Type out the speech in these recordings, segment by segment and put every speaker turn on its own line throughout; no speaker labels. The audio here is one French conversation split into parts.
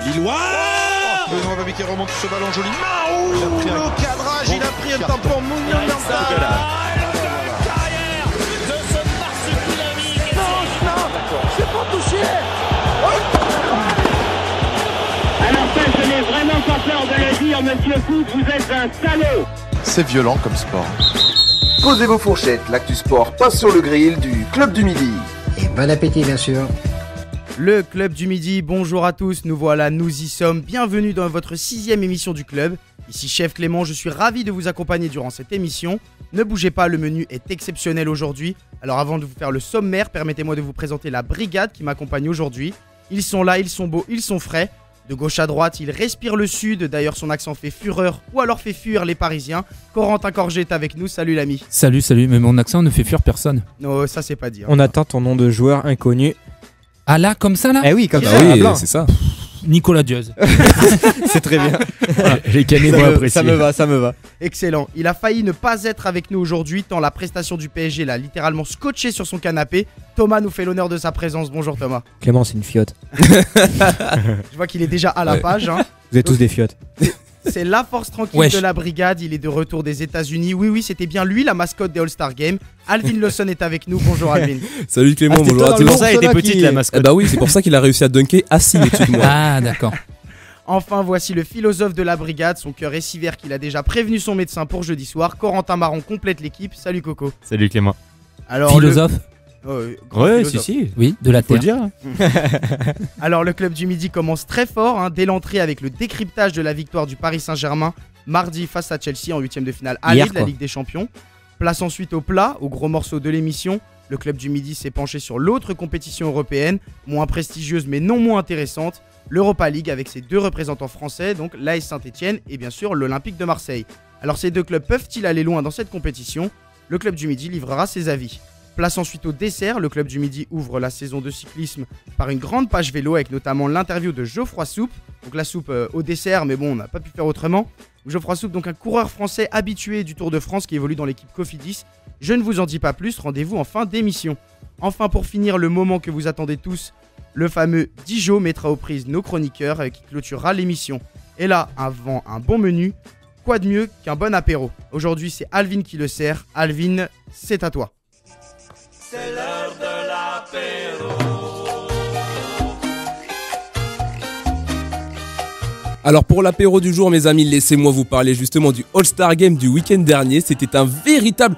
Lillois.
Benoît Babi qui remonte ce ballon joliment. Le cadrage, il a pris un tampon monumental.
Carrière de ce marsupilami.
Non, c'est pas touché.
Alors ça, je n'ai vraiment pas peur de le dire, monsieur Foot, vous êtes un salaud.
C'est violent comme sport.
Posez vos fourchettes, l'actu sport passe sur le grill du Club du Midi.
Et bon appétit bien sûr.
Le Club du Midi, bonjour à tous, nous voilà, nous y sommes, bienvenue dans votre 6ème émission du Club. Ici Chef Clément, je suis ravi de vous accompagner durant cette émission. Ne bougez pas, le menu est exceptionnel aujourd'hui. Alors avant de vous faire le sommaire, permettez-moi de vous présenter la brigade qui m'accompagne aujourd'hui. Ils sont là, ils sont beaux, ils sont frais. De gauche à droite, ils respirent le sud, d'ailleurs son accent fait fureur ou alors fait fuir les Parisiens. Corentin Corget est avec nous, salut l'ami.
Salut, mais mon accent ne fait fuir personne.
Non, ça c'est pas dire.
On attend ton nom de joueur inconnu.
Ah là, comme ça là?
Eh oui, comme
ça.
Oui,
c'est ça. Nicolas Diaz.
C'est très bien.
Voilà, j'ai canné moi apprécié.
Ça me va.
Excellent. Il a failli ne pas être avec nous aujourd'hui tant la prestation du PSG l'a littéralement scotché sur son canapé. Thomas nous fait l'honneur de sa présence. Bonjour Thomas.
Clément, c'est une fiotte.
Je vois qu'il est déjà à la page. Hein.
Vous êtes tous des fiottes.
C'est la force tranquille de la brigade. Il est de retour des États-Unis. Oui, c'était bien lui la mascotte des All-Star Games. Alvin Lawson est avec nous. Bonjour Alvin.
Salut Clément, bonjour à tous.
C'est pour ça qu'elle était petite la mascotte.
Bah oui, c'est pour ça qu'il a réussi à dunker assis au-dessus de moi.
Ah d'accord.
Enfin, voici le philosophe de la brigade. Son cœur est si vert qu'il a déjà prévenu son médecin pour jeudi soir. Corentin Marron complète l'équipe. Salut Coco.
Salut Clément.
Alors, philosophe
ouais, si.
Oui, de la
Faut
terre.
le dire.
Alors, le Club du Midi commence très fort, dès l'entrée avec le décryptage de la victoire du Paris Saint-Germain mardi face à Chelsea en 8ème de finale aller de la Ligue des Champions. Place ensuite au plat, au gros morceau de l'émission. Le Club du Midi s'est penché sur l'autre compétition européenne, moins prestigieuse mais non moins intéressante, l'Europa League avec ses deux représentants français, donc l'AS Saint-Etienne et bien sûr l'Olympique de Marseille. Alors ces deux clubs peuvent-ils aller loin dans cette compétition? Le Club du Midi livrera ses avis. Place ensuite au dessert, le Club du Midi ouvre la saison de cyclisme par une grande page vélo avec notamment l'interview de Geoffroy Soupe. Donc la soupe au dessert, mais bon, on n'a pas pu faire autrement. Geoffroy Soupe, donc un coureur français habitué du Tour de France qui évolue dans l'équipe Cofidis. Je ne vous en dis pas plus, rendez-vous en fin d'émission. Enfin, pour finir, le moment que vous attendez tous, le fameux Dijon mettra aux prises nos chroniqueurs qui clôturera l'émission. Et là, avant un bon menu, quoi de mieux qu'un bon apéro? Aujourd'hui, c'est Alvin qui le sert. Alvin, c'est à toi.
C'est l'heure de l'apéro.
Alors pour l'apéro du jour, mes amis, laissez-moi vous parler justement du All-Star Game du week-end dernier. C'était un véritable...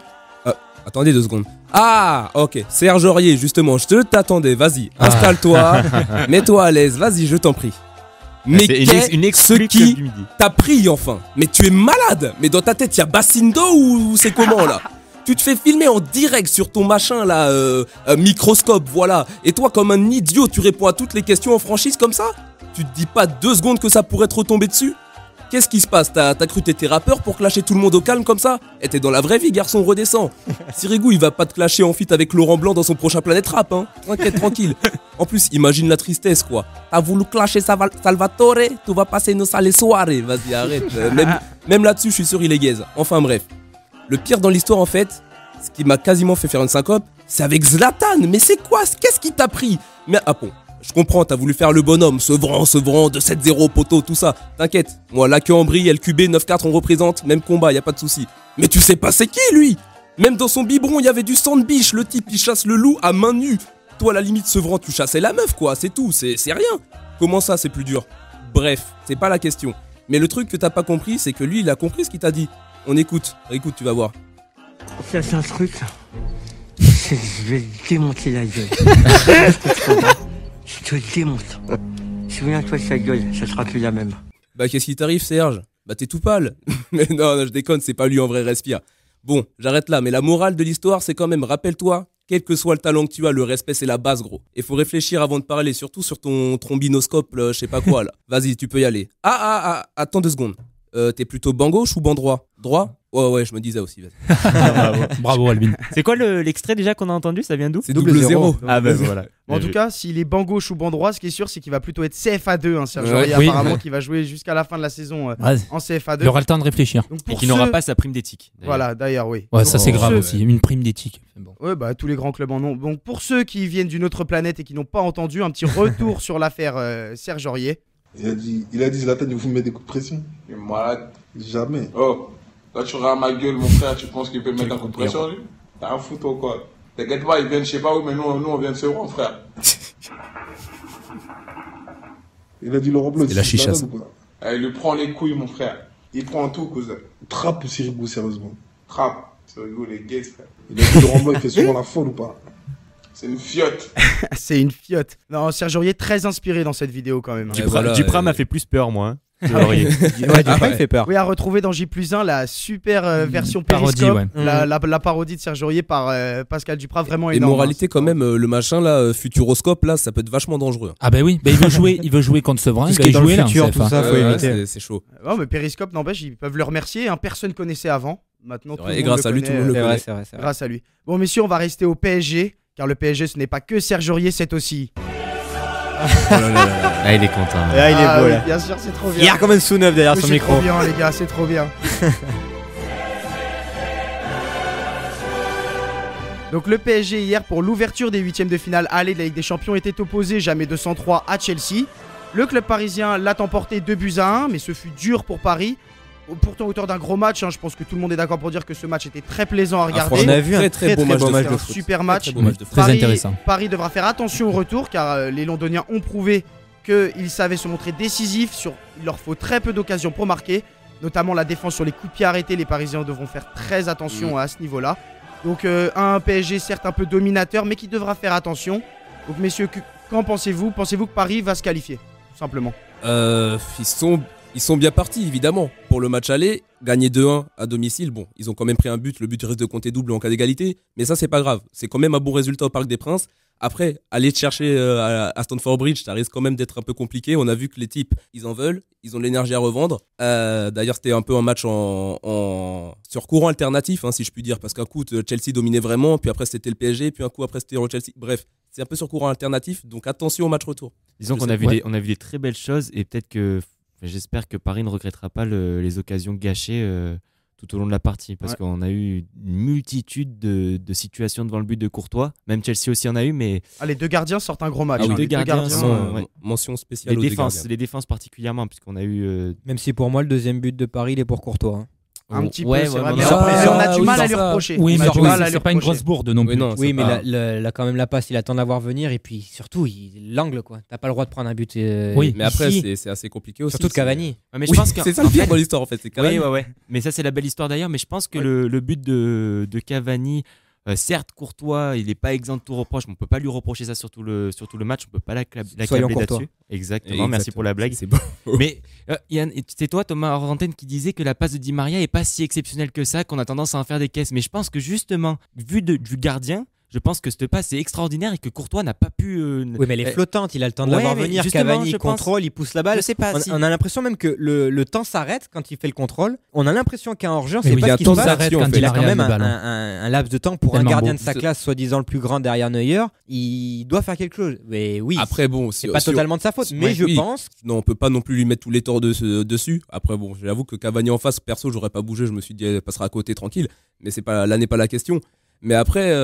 attendez 2 secondes. Ah, ok, Serge Aurier, justement, je te t'attendais, vas-y, installe-toi, mets-toi à l'aise, vas-y, je t'en prie. Mais qu'est-ce qui t'a pris enfin? Mais tu es malade. Mais dans ta tête, il y a Bassindo ou c'est comment là? Tu te fais filmer en direct sur ton machin là, microscope, voilà. Et toi, comme un idiot, tu réponds à toutes les questions en franchise comme ça? Tu te dis pas 2 secondes que ça pourrait te retomber dessus? Qu'est-ce qui se passe? T'as cru t'étais rappeur pour clasher tout le monde au calme comme ça? Et t'es dans la vraie vie, garçon, redescends. Sirigu, il va pas te clasher en feat avec Laurent Blanc dans son prochain Planète Rap, hein. T'inquiète, tranquille. En plus, imagine la tristesse, quoi. T'as voulu clasher Salvatore, tu vas passer nos sales soirées. Vas-y, arrête. Même là-dessus, je suis sûr, il est gaze. Enfin, bref. Le pire dans l'histoire, en fait, ce qui m'a quasiment fait faire une syncope, c'est avec Zlatan. Mais c'est quoi? Qu'est-ce qui t'a pris? Mais ah bon, je comprends, t'as voulu faire le bonhomme, Sevran, 2-7-0, poteau, tout ça. T'inquiète, moi, la queue en brille, LQB, 9-4, on représente, même combat, y a pas de souci. Mais tu sais pas c'est qui, lui? Même dans son biberon, il y avait du sang de biche, le type, il chasse le loup à main nue. Toi, à la limite, Sevran, tu chassais la meuf, quoi, c'est tout, c'est rien. Comment ça, c'est plus dur? Bref, c'est pas la question. Mais le truc que t'as pas compris, c'est que lui, il a compris ce qu'il t'a dit. On écoute, tu vas voir.
Ça, c'est un truc, je vais démonter la gueule. Je te démonte. Souviens-toi de sa gueule, ça sera plus la même.
Bah qu'est-ce qui t'arrive Serge? Bah t'es tout pâle. Mais non, je déconne, c'est pas lui en vrai, respire. Bon, j'arrête là, mais la morale de l'histoire c'est quand même, rappelle-toi, quel que soit le talent que tu as, le respect c'est la base gros. Et faut réfléchir avant de parler, surtout sur ton trombinoscope, je sais pas quoi là. Vas-y, tu peux y aller. Attends 2 secondes. T'es plutôt banc gauche ou banc droit? Droit? Ouais, je me disais aussi.
Bravo Albin. C'est quoi l'extrait déjà qu'on a entendu? Ça vient d'où?
C'est double zéro.
Ah bah voilà.
En tout cas, s'il est banc gauche ou banc droit, ce qui est sûr, c'est qu'il va plutôt être CFA2. Serge Aurier, apparemment, qui va jouer jusqu'à la fin de la saison en CFA2.
Il aura le temps de réfléchir.
Et qui n'aura pas sa prime d'éthique.
Voilà, d'ailleurs, oui.
Ouais, ça c'est grave aussi, une prime d'éthique.
Bon. Ouais, bah tous les grands clubs en ont. Donc pour ceux qui viennent d'une autre planète et qui n'ont pas entendu, un petit retour sur l'affaire Serge Aurier.
Il a dit Zlatan, il vous met des coups de pression.
Il est malade.
Jamais.
Oh, là tu regardes ma gueule, mon frère, tu penses qu'il peut mettre un coup de pression, lui? T'as un foutre ou quoi? T'inquiète pas, ils viennent, je sais pas où, mais nous on vient de Sevran, frère.
Il a dit Laurent Blanc,
c'est la chicha.
Il lui prend les couilles, mon frère. Il prend tout, cousin.
Trappe ou Sirigu, sérieusement?
Trappe. Sirigu, les gays, frère.
Il a dit Laurent Blanc, il fait souvent la folle ou pas?
C'est une fiotte.
C'est une fiotte. Non, Serge Aurier très inspiré dans cette vidéo quand même.
Duprat m'a fait plus peur, moi.
Ouais, Duprat, il fait peur.
Oui, à retrouver dans J+1 la super version
parodie,
Periscope,
ouais.
la parodie de Serge Aurier par Pascal Duprat, vraiment
Et
énorme.
moralité quand même, le machin là, Futuroscope là, ça peut être vachement dangereux.
Ah bah oui, il veut jouer contre Sevran,
il va jouer dans le futur, tout ça, faut éviter.
C'est chaud.
Non, mais Periscope, n'empêche, ils peuvent le remercier. Personne connaissait avant. Maintenant, tout le monde
et grâce à lui, tout le monde le connaît.
C'est vrai.
Grâce à lui. Bon, messieurs, on va rester au PSG, car le PSG, ce n'est pas que Serge Aurier, c'est aussi.
Ah, il est content.
Ah, il est beau là.
Bien sûr, c'est trop bien.
Il y a comme un sous-neuf derrière son micro.
C'est trop bien, les gars, c'est trop bien. Donc le PSG hier pour l'ouverture des huitièmes de finale aller de la Ligue des Champions était opposé jamais 203 à Chelsea. Le club parisien l'a emporté 2-1, mais ce fut dur pour Paris. Pourtant auteur d'un gros match, je pense que tout le monde est d'accord pour dire que ce match était très plaisant à regarder.
On a vu un très beau match de foot.
Super match.
Très intéressant.
Paris devra faire attention au retour car les Londoniens ont prouvé qu'ils savaient se montrer décisifs. Il leur faut très peu d'occasions pour marquer, notamment la défense sur les coups de pied arrêtés. Les Parisiens devront faire très attention à ce niveau-là. Donc un PSG certes un peu dominateur mais qui devra faire attention. Donc messieurs, qu'en pensez-vous? Pensez-vous que Paris va se qualifier? Tout simplement.
Ils sont bien partis, évidemment. Pour le match aller, gagner 2-1 à domicile, bon, ils ont quand même pris un but. Le but risque de compter double en cas d'égalité. Mais ça, c'est pas grave. C'est quand même un bon résultat au Parc des Princes. Après, aller te chercher à Stamford Bridge, ça risque quand même d'être un peu compliqué. On a vu que les types, ils en veulent. Ils ont de l'énergie à revendre. D'ailleurs, c'était un peu un match sur courant alternatif, hein, si je puis dire. Parce qu'un coup, Chelsea dominait vraiment. Puis après, c'était le PSG. Puis un coup, après, c'était Chelsea. Bref, c'est un peu sur courant alternatif. Donc attention au match retour.
Disons qu'on a vu des très belles choses. Et peut-être que... J'espère que Paris ne regrettera pas les occasions gâchées tout au long de la partie parce qu'on a eu une multitude de situations devant le but de Courtois. Même Chelsea aussi en a eu, mais...
les deux gardiens sortent un gros match.
Les deux gardiens
mention spéciale
les défenses particulièrement, puisqu'on a eu...
Même si pour moi, le deuxième but de Paris, il est pour Courtois.
Un petit peu, c'est vrai. Mais on a du mal à lui reprocher.
Oui, mais c'est pas une grosse bourde non plus.
Oui, mais là, quand même, la passe, il attend d'avoir venir. Et puis surtout, l'angle, quoi. T'as pas le droit de prendre un but.
Oui, mais après, c'est assez compliqué aussi.
Surtout de Cavani.
Mais je pense
c'est ça le pire dans l'histoire, en fait. C'est Cavani.
Oui. Mais ça, c'est la belle histoire d'ailleurs. Mais je pense que le but de Cavani. Certes, Courtois, il n'est pas exempt de tout reproche, mais on ne peut pas lui reprocher ça sur tout le match, on ne peut pas l'accabler là-dessus. Exactement, merci pour la blague.
C'est bon.
Mais c'est toi, Thomas Orantène, qui disait que la passe de Di Maria n'est pas si exceptionnelle que ça, qu'on a tendance à en faire des caisses. Mais je pense que justement, vu du gardien, je pense que cette passe est extraordinaire et que Courtois n'a pas pu...
Oui, mais elle est flottante, il a le temps de la voir venir. Cavani contrôle, il pousse la balle.
Je sais pas,
on a l'impression même que le temps s'arrête quand il fait le contrôle. On a l'impression qu'il y a un hors-jeu, c'est pas ce qui se passe. Il a quand même un laps de temps pour un gardien de sa classe, soi-disant le plus grand derrière Neuer. Il doit faire quelque chose. Mais oui,
après, bon,
c'est pas totalement de sa faute, mais je pense...
Non, on peut pas non plus lui mettre tous les torts dessus. Après, bon, j'avoue que Cavani en face, perso, j'aurais pas bougé, je me suis dit, elle passera à côté tranquille. Mais là n'est pas la question. Mais après,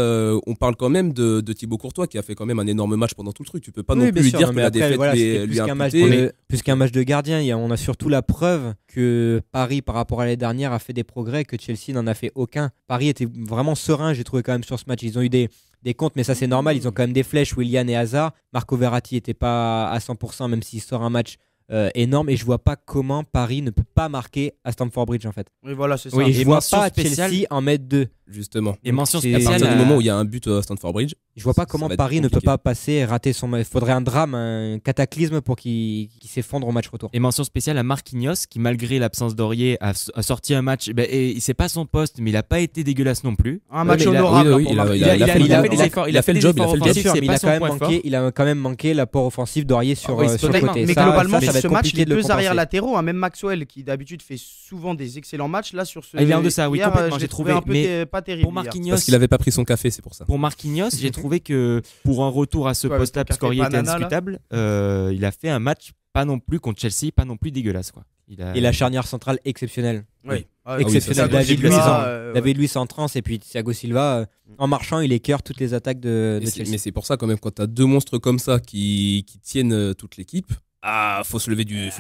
on parle quand même de Thibaut Courtois qui a fait quand même un énorme match pendant tout le truc. Tu peux pas non plus lui dire que la défaite lui a imputé.
Plus qu'un match de gardien, on a surtout la preuve que Paris, par rapport à l'année dernière, a fait des progrès, que Chelsea n'en a fait aucun. Paris était vraiment serein, j'ai trouvé quand même sur ce match. Ils ont eu des comptes, mais ça c'est normal. Ils ont quand même des flèches, Willian et Hazard. Marco Verratti n'était pas à 100%, même s'il sort un match énorme, et je vois pas comment Paris ne peut pas marquer à Stamford Bridge en fait.
Oui, voilà, c'est ça.
Oui, et je vois pas Chelsea en mettre 2.
Justement.
Et mention spéciale
à partir du moment où il y a un but à Stamford Bridge.
Je vois pas comment Paris ne peut pas passer et rater son match. Il faudrait un drame, un cataclysme pour qu'il s'effondre au match retour.
Et mention spéciale à Marquinhos qui, malgré l'absence d'Aurier, a sorti un match. Et c'est pas son poste, mais il a pas été dégueulasse non plus.
Un match honorable.
Il a fait des efforts. Il a fait le job.
Il a quand même manqué l'apport offensif d'Aurier sur le côté.
Mais globalement, sur ce match, les deux arrières latéraux, même Maxwell qui d'habitude fait souvent des excellents matchs, là sur ce.
Il est en deçà, oui, complètement. J'ai trouvé
un peu pas terrible.
Pour Marquinhos,
parce qu'il avait pas pris son café, c'est pour ça.
Pour Marquinhos, j'ai trouvé que pour un retour à ce poste-là, parce qu'Aurier était indiscutable, il a fait un match pas non plus contre Chelsea, pas non plus dégueulasse, quoi.
Et la charnière centrale exceptionnelle.
Oui.
Exceptionnelle. David Luiz en transe et puis Thiago Silva en marchant, il écœure toutes les attaques de Chelsea.
Mais c'est pour ça quand même, quand t'as deux monstres comme ça qui tiennent toute l'équipe. Ah, faut se lever du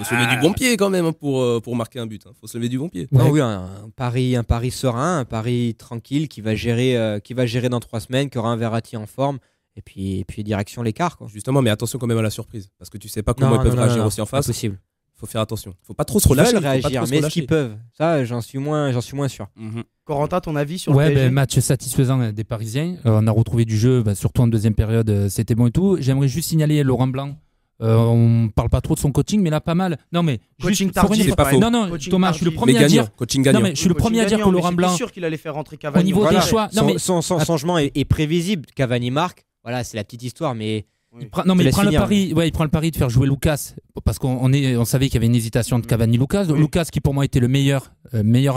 bon pied quand même pour marquer un but. Faut se lever du bon pied.
Non, oui, un pari serein, un pari tranquille qui va gérer dans 3 semaines, qui aura un Verratti en forme. Et puis direction l'écart.
Justement, mais attention quand même à la surprise. Parce que tu sais pas comment ils peuvent réagir aussi en face.
Impossible.
Faut faire attention. Faut pas trop se relâcher.
Ils veulent réagir, mais est-ce qu'ils peuvent ? Ça, j'en suis moins sûr.
Corentin, ton avis sur le PSG ?
Match satisfaisant des Parisiens. On a retrouvé du jeu, surtout en deuxième période, c'était bon et tout. J'aimerais juste signaler Laurent Blanc. On parle pas trop de son coaching, mais là pas mal. Non mais
coaching tardif,
c'est pas faux.
Non,
coaching
Thomas,
tardif.
je suis le premier à dire.
Coaching gagnant.
Non mais je suis le premier à dire que Laurent Blanc.
C'est sûr qu'il allait faire rentrer Cavani.
Au niveau des choix,
son changement est prévisible. Cavani marque. Voilà, c'est la petite histoire, mais.
Il prend le pari de faire jouer Lucas parce qu'on savait qu'il y avait une hésitation de Cavani-Lucas. Lucas qui pour moi était le meilleure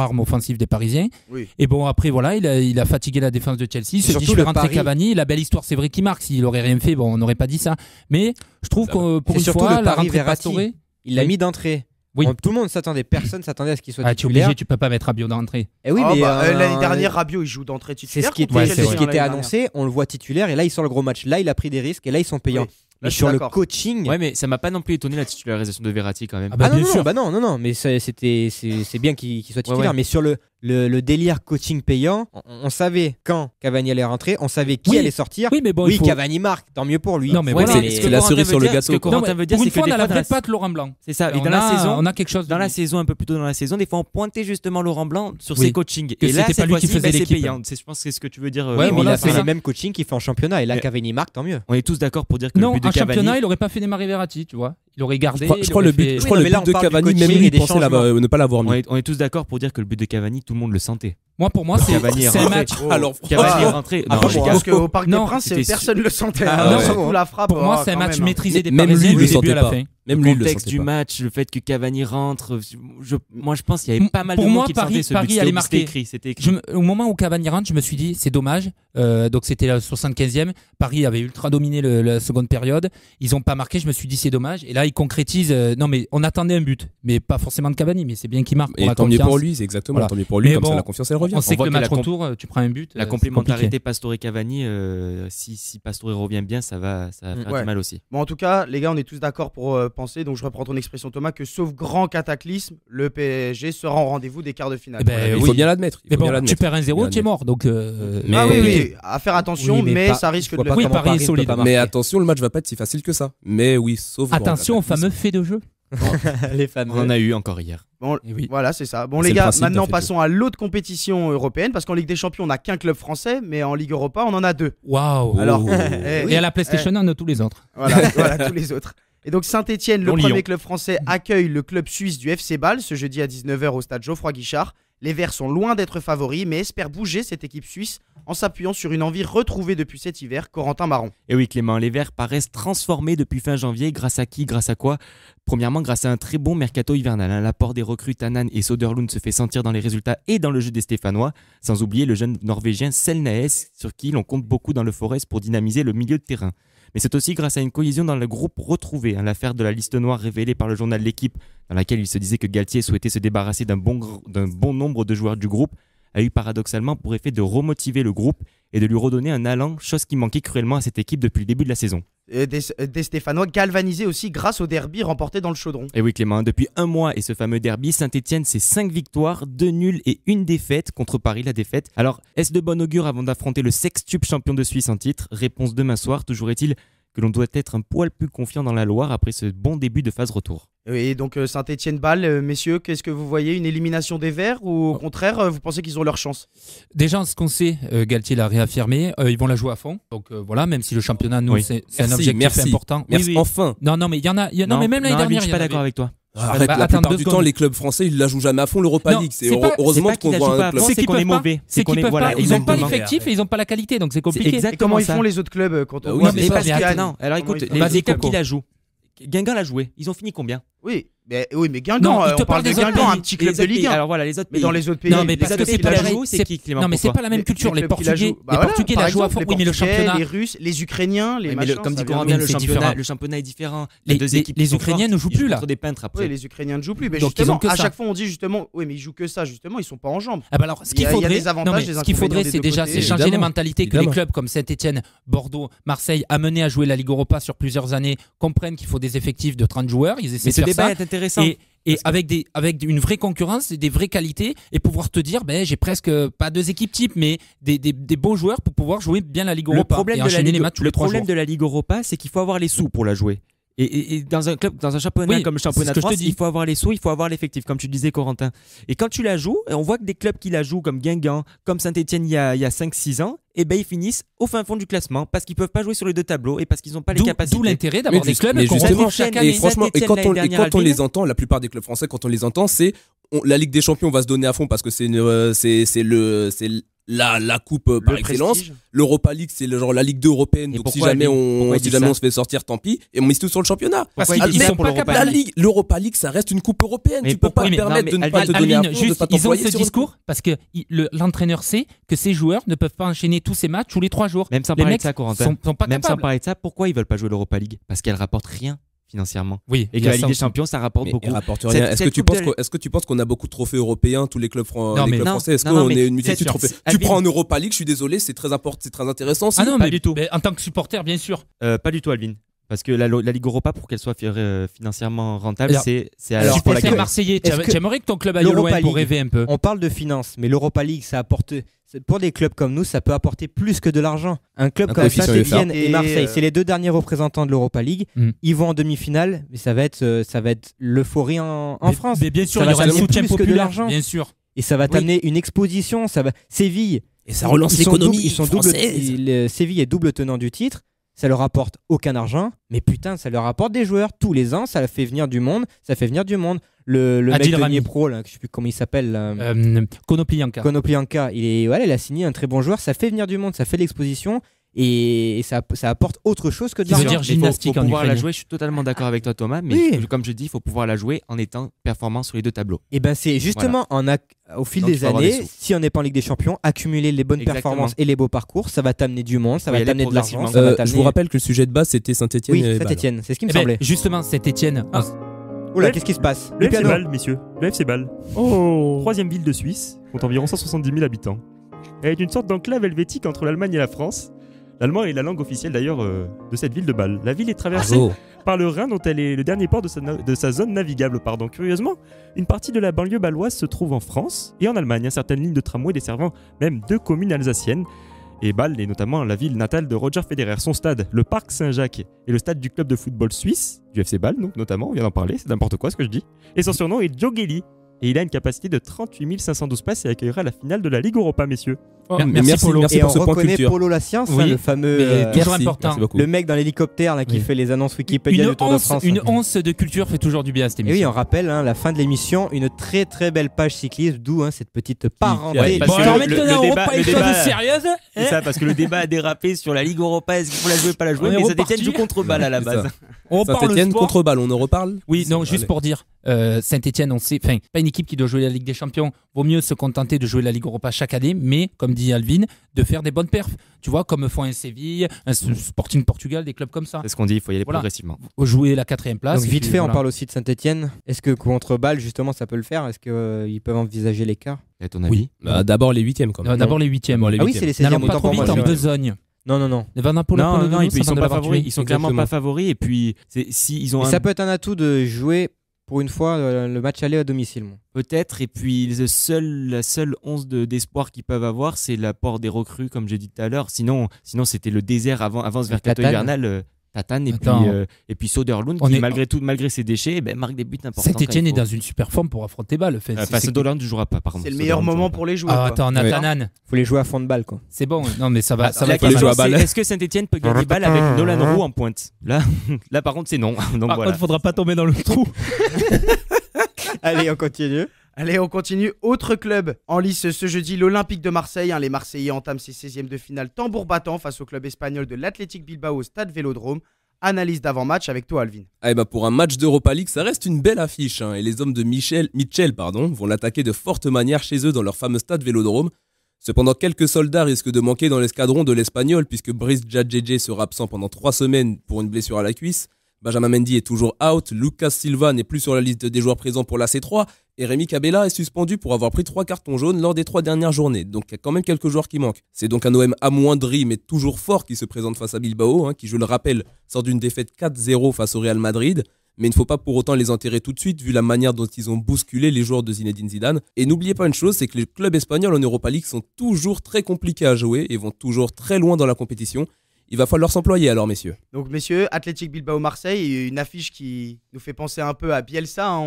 arme offensive des Parisiens. Oui. Et bon après voilà, il a fatigué la défense de Chelsea. Il se dit je vais rentrer Cavani. La belle histoire, c'est vrai qu'il marque. S'il aurait rien fait, bon on n'aurait pas dit ça. Mais je trouve que pour une fois, la rentrée Pastore,
il l'a mis d'entrée. Oui. Tout le monde s'attendait, personne s'attendait à ce qu'il soit titulaire.
Tu peux pas mettre Rabiot d'entrée.
Eh oui,
l'année dernière, Rabiot il joue d'entrée titulaire.
C'est ce qui était annoncé. On le voit titulaire et là il sort le gros match. Là il a pris des risques et là ils sont payants. Mais sur le coaching.
Ouais, mais ça m'a pas non plus étonné la titularisation de Verratti quand même.
Non, mais c'est bien qu'il soit titulaire. Mais sur le délire coaching payant, on savait quand Cavani allait rentrer, on savait qui allait sortir.
Oui, mais bon,
Cavani marque, tant mieux pour lui.
Non, mais
c'est la cerise sur le gâteau.
Ce que Corentin veut dire,
pour
c'est
une fois,
que
on a la vraie patte Laurent Blanc.
C'est ça. Et dans la saison,
on a quelque chose.
Dans la saison, un peu plus tôt dans la saison, des fois on pointait justement Laurent Blanc sur ses coachings. Et là,
c'était pas lui qui faisait
c'est
l'équipe.
payant. Je pense que c'est ce que tu veux dire.
Oui, mais il a fait les mêmes coachings qu'il fait en championnat. Et là, Cavani marque, tant mieux.
On est tous d'accord pour dire que le but de Cavani.
En championnat, il aurait pas fait démarrer Verratti, tu vois. Il aurait gardé.
Je crois le but de Cavani, même lui pensait ne pas l'avoir mis.
On est tous d'accord pour dire que le but de Cavani, tout le monde le sentait.
Moi, pour moi, c'est un match.
Alors,
Cavani est rentré.
Parce qu'au Parc des Princes, personne ne le sentait. Surtout la frappe.
Pour moi, c'est un match maîtrisé des
Parisiens
du début à la fin.
Même le contexte du match, le fait que Cavani rentre, moi je pense qu'il y avait pas mal de monde qui le sentait.
Paris allait marquer.
C'était écrit.
Au moment où Cavani rentre, je me suis dit c'est dommage. Donc c'était la 75e. Paris avait ultra dominé la seconde période. Ils n'ont pas marqué. Je me suis dit c'est dommage. Et là ils concrétisent. Non mais on attendait un but, mais pas forcément de Cavani, mais c'est bien qu'il marque.
Et tant mieux pour lui, c'est exactement. Tant mieux pour lui, comme ça la confiance elle revient.
On sait que le match retour, tu prends un but.
La complémentarité Pastore-Cavani, si Pastore revient bien, ça va faire du mal aussi.
Bon en tout cas les gars, on est tous d'accord pour penser. Donc je reprends ton expression Thomas, que sauf grand cataclysme, le PSG sera en rendez-vous des quarts de finale.
Il faut bien l'admettre.
Tu perds 1-0, tu es mort. Donc,
oui, à faire attention, mais ça risque de le
faire. Oui, Paris est solide.
Mais attention, le match va pas être si facile que ça. Mais oui, sauf
attention aux fameux faits de jeu.
Les fameux.
On en a eu encore hier.
Bon, voilà, c'est ça. Bon les gars, maintenant passons à l'autre compétition européenne, parce qu'en Ligue des Champions, on n'a qu'un club français, mais en Ligue Europa, on en a 2.
Waouh.
Alors,
et à la PlayStation, on a tous les autres.
Voilà, tous les autres. Et donc Saint-Etienne, le premier club français, accueille le club suisse du FC Bâle ce jeudi à 19h au stade Geoffroy Guichard. Les Verts sont loin d'être favoris, mais espèrent bouger cette équipe suisse en s'appuyant sur une envie retrouvée depuis cet hiver. Corentin Marron.
Et oui Clément, les Verts paraissent transformés depuis fin janvier. Grâce à qui ? Grâce à quoi ? Premièrement, grâce à un très bon mercato hivernal. L'apport des recrues Tanan et Söderlund se fait sentir dans les résultats et dans le jeu des Stéphanois. Sans oublier le jeune Norvégien Selnaes, sur qui l'on compte beaucoup dans le Forest pour dynamiser le milieu de terrain. Mais c'est aussi grâce à une cohésion dans le groupe retrouvé. L'affaire de la liste noire révélée par le journal L'Équipe, dans laquelle il se disait que Galtier souhaitait se débarrasser d'un bon nombre de joueurs du groupe, a eu paradoxalement pour effet de remotiver le groupe et de lui redonner un allant, chose qui manquait cruellement à cette équipe depuis le début de la saison.
Des Stéphanois galvanisés aussi grâce au derby remporté dans le Chaudron.
Et oui Clément, depuis un mois et ce fameux derby, Saint-Etienne c'est 5 victoires, 2 nuls et 1 défaite contre Paris, la défaite. Alors est-ce de bon augure avant d'affronter le sextuple champion de Suisse en titre ? Réponse demain soir, toujours est-il que l'on doit être un poil plus confiant dans la Loire après ce bon début de phase retour.
Et donc Saint-Etienne-Bâle, messieurs, qu'est-ce que vous voyez ? Une élimination des Verts ou au contraire, vous pensez qu'ils ont leur chance ?
Déjà, ce qu'on sait, Galtier l'a réaffirmé, ils vont la jouer à fond. Donc voilà, même si le championnat, nous, c'est un objectif important.
Merci, enfin.
Non, mais il y en a. Non, mais même l'année dernière,
je suis pas d'accord avec toi.
Arrête, la plupart du temps, les clubs français, ils la jouent jamais à fond l'Europa League. C'est heureusement qu'on voit un club.
C'est qu'on est mauvais. C'est qu'ils peuvent pas. Ils n'ont pas l'effectif et ils n'ont pas la qualité, donc c'est compliqué.
Et comment ils font les autres clubs quand on
voit mais parce que non. Alors écoute, les équipes qui la jouent, Guingamp l'a joué. Ils ont fini combien ?
Oui, mais Guingamp, on parle de Guingamp, un petit club de Ligue 1.
Alors voilà, les autres
mais
pays.
dans les autres pays,
non, mais parce que c'est pas
pareil. C'est qui, Clément?
Non, mais c'est pas la même culture. Les Portugais, la jouent à fond. Oui, mais le championnat.
Les Russes, les Ukrainiens, les machins.
Comme dit Corentin, le championnat est différent.
Les Ukrainiens ne jouent plus là.
Des peintres après.
Oui, les Ukrainiens ne jouent plus. Mais justement, à chaque fois, on dit justement, oui, mais ils jouent que ça. Justement, ils sont pas en jambes.
Ah bah alors, ce qu'il faudrait, c'est déjà changer les mentalités, que les clubs comme Saint-Etienne, Bordeaux, Marseille, amenés à jouer la Ligue Europa sur plusieurs années, comprennent qu'il faut des effectifs de 30 joueurs. Ils essaient de faire ça.
Mais ce débat est intéressant.
Et avec une vraie concurrence et des vraies qualités, et pouvoir te dire, j'ai presque pas 2 équipes types, mais des bons joueurs pour pouvoir jouer bien la Ligue Europa.
Le problème de la Ligue Europa, c'est qu'il faut avoir les sous pour la jouer. Et dans un club, dans un championnat comme le championnat de France, il faut avoir les sous, il faut avoir l'effectif, comme tu disais, Corentin. Et quand tu la joues, on voit que des clubs qui la jouent, comme Guingamp, comme Saint-Etienne il y a 5-6 ans, ils finissent au fin fond du classement parce qu'ils peuvent pas jouer sur les 2 tableaux et parce qu'ils n'ont pas les capacités.
D'où l'intérêt d'avoir des clubs qu'on
justement
chaque année.
Et franchement, et quand on les entend, la plupart des clubs français, quand on les entend, c'est la Ligue des Champions va se donner à fond parce que c'est la coupe par excellence. L'Europa League, c'est le genre la Ligue 2 européenne. Donc si jamais on se fait sortir, tant pis. Et on mise tout sur le championnat.
Ils sont pas capables.
L'Europa League, ça reste une coupe européenne. Tu peux pas te permettre de ne pas te donner à fond, de pas
ils ont
t'employer
ce
sur
discours parce que l'entraîneur sait que ces joueurs ne peuvent pas enchaîner tous ces matchs tous les 3 jours.
Même sans
les
parler
mecs
de ça, Corentin.
sont pas
Même sans
capables.
parler de ça, pourquoi ils veulent pas jouer l'Europa League? Parce qu'elle rapporte rien financièrement.
Oui,
et que la Ligue des Champions, ça rapporte beaucoup.
Rapporte rien. Est-ce que tu penses qu'on a beaucoup de trophées européens, tous les clubs français? Est-ce qu'on est une multitude de trophées? Tu prends en Europa League, je suis désolé, c'est très important, c'est très intéressant.
Ah non,
pas du tout.
Mais en tant que supporter, bien sûr.
Pas du tout, Alvin. Parce que la Ligue Europa, pour qu'elle soit financièrement rentable, c'est
alors pour les Marseillais. Tu aimerais que ton club aille loin pour rêver un peu.
On parle de finances, mais l'Europa League, ça apporte. Pour des clubs comme nous, ça peut apporter plus que de l'argent. Un club comme Saint-Etienne et Marseille, c'est les 2 derniers représentants de l'Europa League. Ils vont en demi-finale, mais ça va être l'euphorie en France.
Mais bien sûr, il y aura le soutien populaire, bien sûr.
Et ça va t'amener une exposition. Séville.
Et ça relance l'économie
française. Séville est double tenant du titre. Ça leur apporte aucun argent, mais putain, ça leur apporte des joueurs tous les ans. Ça fait venir du monde. Le mec de Dniepro, là, je sais plus comment il s'appelle. Konoplyanka. Il a signé un très bon joueur. Ça fait venir du monde, ça fait de l'exposition. Et ça apporte autre chose que de l'argent.
Ça veut dire gymnastique
faut
en
pouvoir
Ukraine.
la jouer, je suis totalement d'accord avec toi Thomas, mais comme je dis, il faut pouvoir la jouer en étant performant sur les 2 tableaux.
Et ben c'est justement au fil des années, si on n'est pas en Ligue des Champions, accumuler les bonnes performances et les beaux parcours, ça va t'amener du monde, ça va t'amener de l'argent.
Je vous rappelle que le sujet de base c'était Saint-Etienne.
Oui, Saint-Etienne, c'est ce qui me semblait.
Justement, Saint-Etienne.
Oula, qu'est-ce qui se passe?
Le FC Bâle, messieurs. Le FC Bâle. 3e ville de Suisse, compte environ 170 000 habitants. Elle est une sorte d'enclave helvétique entre l'Allemagne et la France. L'allemand est la langue officielle d'ailleurs de cette ville de Bâle. La ville est traversée par le Rhin dont elle est le dernier port de sa zone navigable. Curieusement, une partie de la banlieue bâloise se trouve en France et en Allemagne. Certaines lignes de tramway desservant même 2 communes alsaciennes. Et Bâle est notamment la ville natale de Roger Federer. Son stade, le Parc Saint-Jacques, est le stade du club de football suisse, du FC Bâle, donc notamment, on vient d'en parler, c'est n'importe quoi ce que je dis. Et son surnom est Joe Gelli. Et il a une capacité de 38 512 places et accueillera la finale de la Ligue Europa, messieurs.
Merci Polo.
Et
pour
on
ce point
reconnaît
culture.
Polo la science, le fameux
toujours important.
Le mec dans l'hélicoptère là, qui fait les annonces Wikipédia du Tour de France.
Une once de culture fait toujours du bien à cette émission.
Et oui, on rappelle la fin de l'émission, une très très belle page cyclisme, d'où cette petite parenthèse.
Bon, alors maintenant, on parle de choses sérieuses.
C'est ça, parce que le débat a dérapé sur la Ligue Europa, est-ce qu'il faut la jouer ou pas la jouer, mais Saint-Etienne joue contre Bâle à la base.
On parle Saint-Etienne contre Bâle, on en reparle.
Oui, non, juste pour dire, Saint-Etienne, on sait, enfin, pas une équipe qui doit jouer la Ligue des Champions. Vaut mieux se contenter de jouer la Ligue Europa chaque année, mais comme dit Alvin, de faire des bonnes perfs. Tu vois, comme font un Séville, un Sporting Portugal, des clubs comme ça.
C'est ce qu'on dit, il faut y aller progressivement.
Jouer la 4e place.
Donc vite fait, on parle aussi de Saint-Etienne. Est-ce que contre Bâle, justement, ça peut le faire? Est-ce qu'ils peuvent envisager l'écart?
À ton avis?
Oui. D'abord les 8e quand même.
D'abord les 8e.
Ah oui, c'est les 16e.
N'allons pas trop vite en besogne.
Non.
Non, ils sont pas favoris. Ils sont clairement pas favoris. Et puis,
ça peut être un atout de jouer pour une fois le match aller à domicile.
Peut-être. Et puis, la seule once d'espoir qu'ils peuvent avoir, c'est l'apport des recrues, comme j'ai dit tout à l'heure. Sinon c'était le désert avant ce mercato hivernal. Tatane et puis Söderlund qui malgré ses déchets marque des buts importants.
Saint-Etienne est dans une super forme pour affronter Bâle.
Söderlund ne jouera pas par contre.
C'est le meilleur moment pour les jouer.
Attends, Nathanan.
Faut les jouer à fond de balle quoi.
C'est bon. Non mais ça va
faut les jouer à balle. Est-ce que Saint-Etienne peut gagner Bâle avec Nolan Roux en pointe? Là par contre c'est non. Donc
par contre, faudra pas tomber dans le trou.
Allez, on continue. Autre club en lice ce jeudi, l'Olympique de Marseille. Les Marseillais entament ses 16e de finale tambour battant face au club espagnol de l'Athletic Bilbao au stade Vélodrome.
Analyse d'avant-match avec toi, Alvin.
Ah, pour un match d'Europa League, ça reste une belle affiche. Et les hommes de Mitchell vont l'attaquer de forte manière chez eux dans leur fameux stade Vélodrome. Cependant, quelques soldats risquent de manquer dans l'escadron de l'Espagnol puisque Brice Djadjedje sera absent pendant 3 semaines pour une blessure à la cuisse. Benjamin Mendy est toujours out, Lucas Silva n'est plus sur la liste des joueurs présents pour la C3 et Rémi Cabella est suspendu pour avoir pris 3 cartons jaunes lors des 3 dernières journées. Donc il y a quand même quelques joueurs qui manquent. C'est donc un OM amoindri mais toujours fort qui se présente face à Bilbao, qui, je le rappelle, sort d'une défaite 4-0 face au Real Madrid. Mais il ne faut pas pour autant les enterrer tout de suite vu la manière dont ils ont bousculé les joueurs de Zinedine Zidane. Et n'oubliez pas une chose, c'est que les clubs espagnols en Europa League sont toujours très compliqués à jouer et vont toujours très loin dans la compétition. Il va falloir s'employer alors, messieurs.
Donc, messieurs, Athletic Bilbao-Marseille, une affiche qui nous fait penser un peu à Bielsa.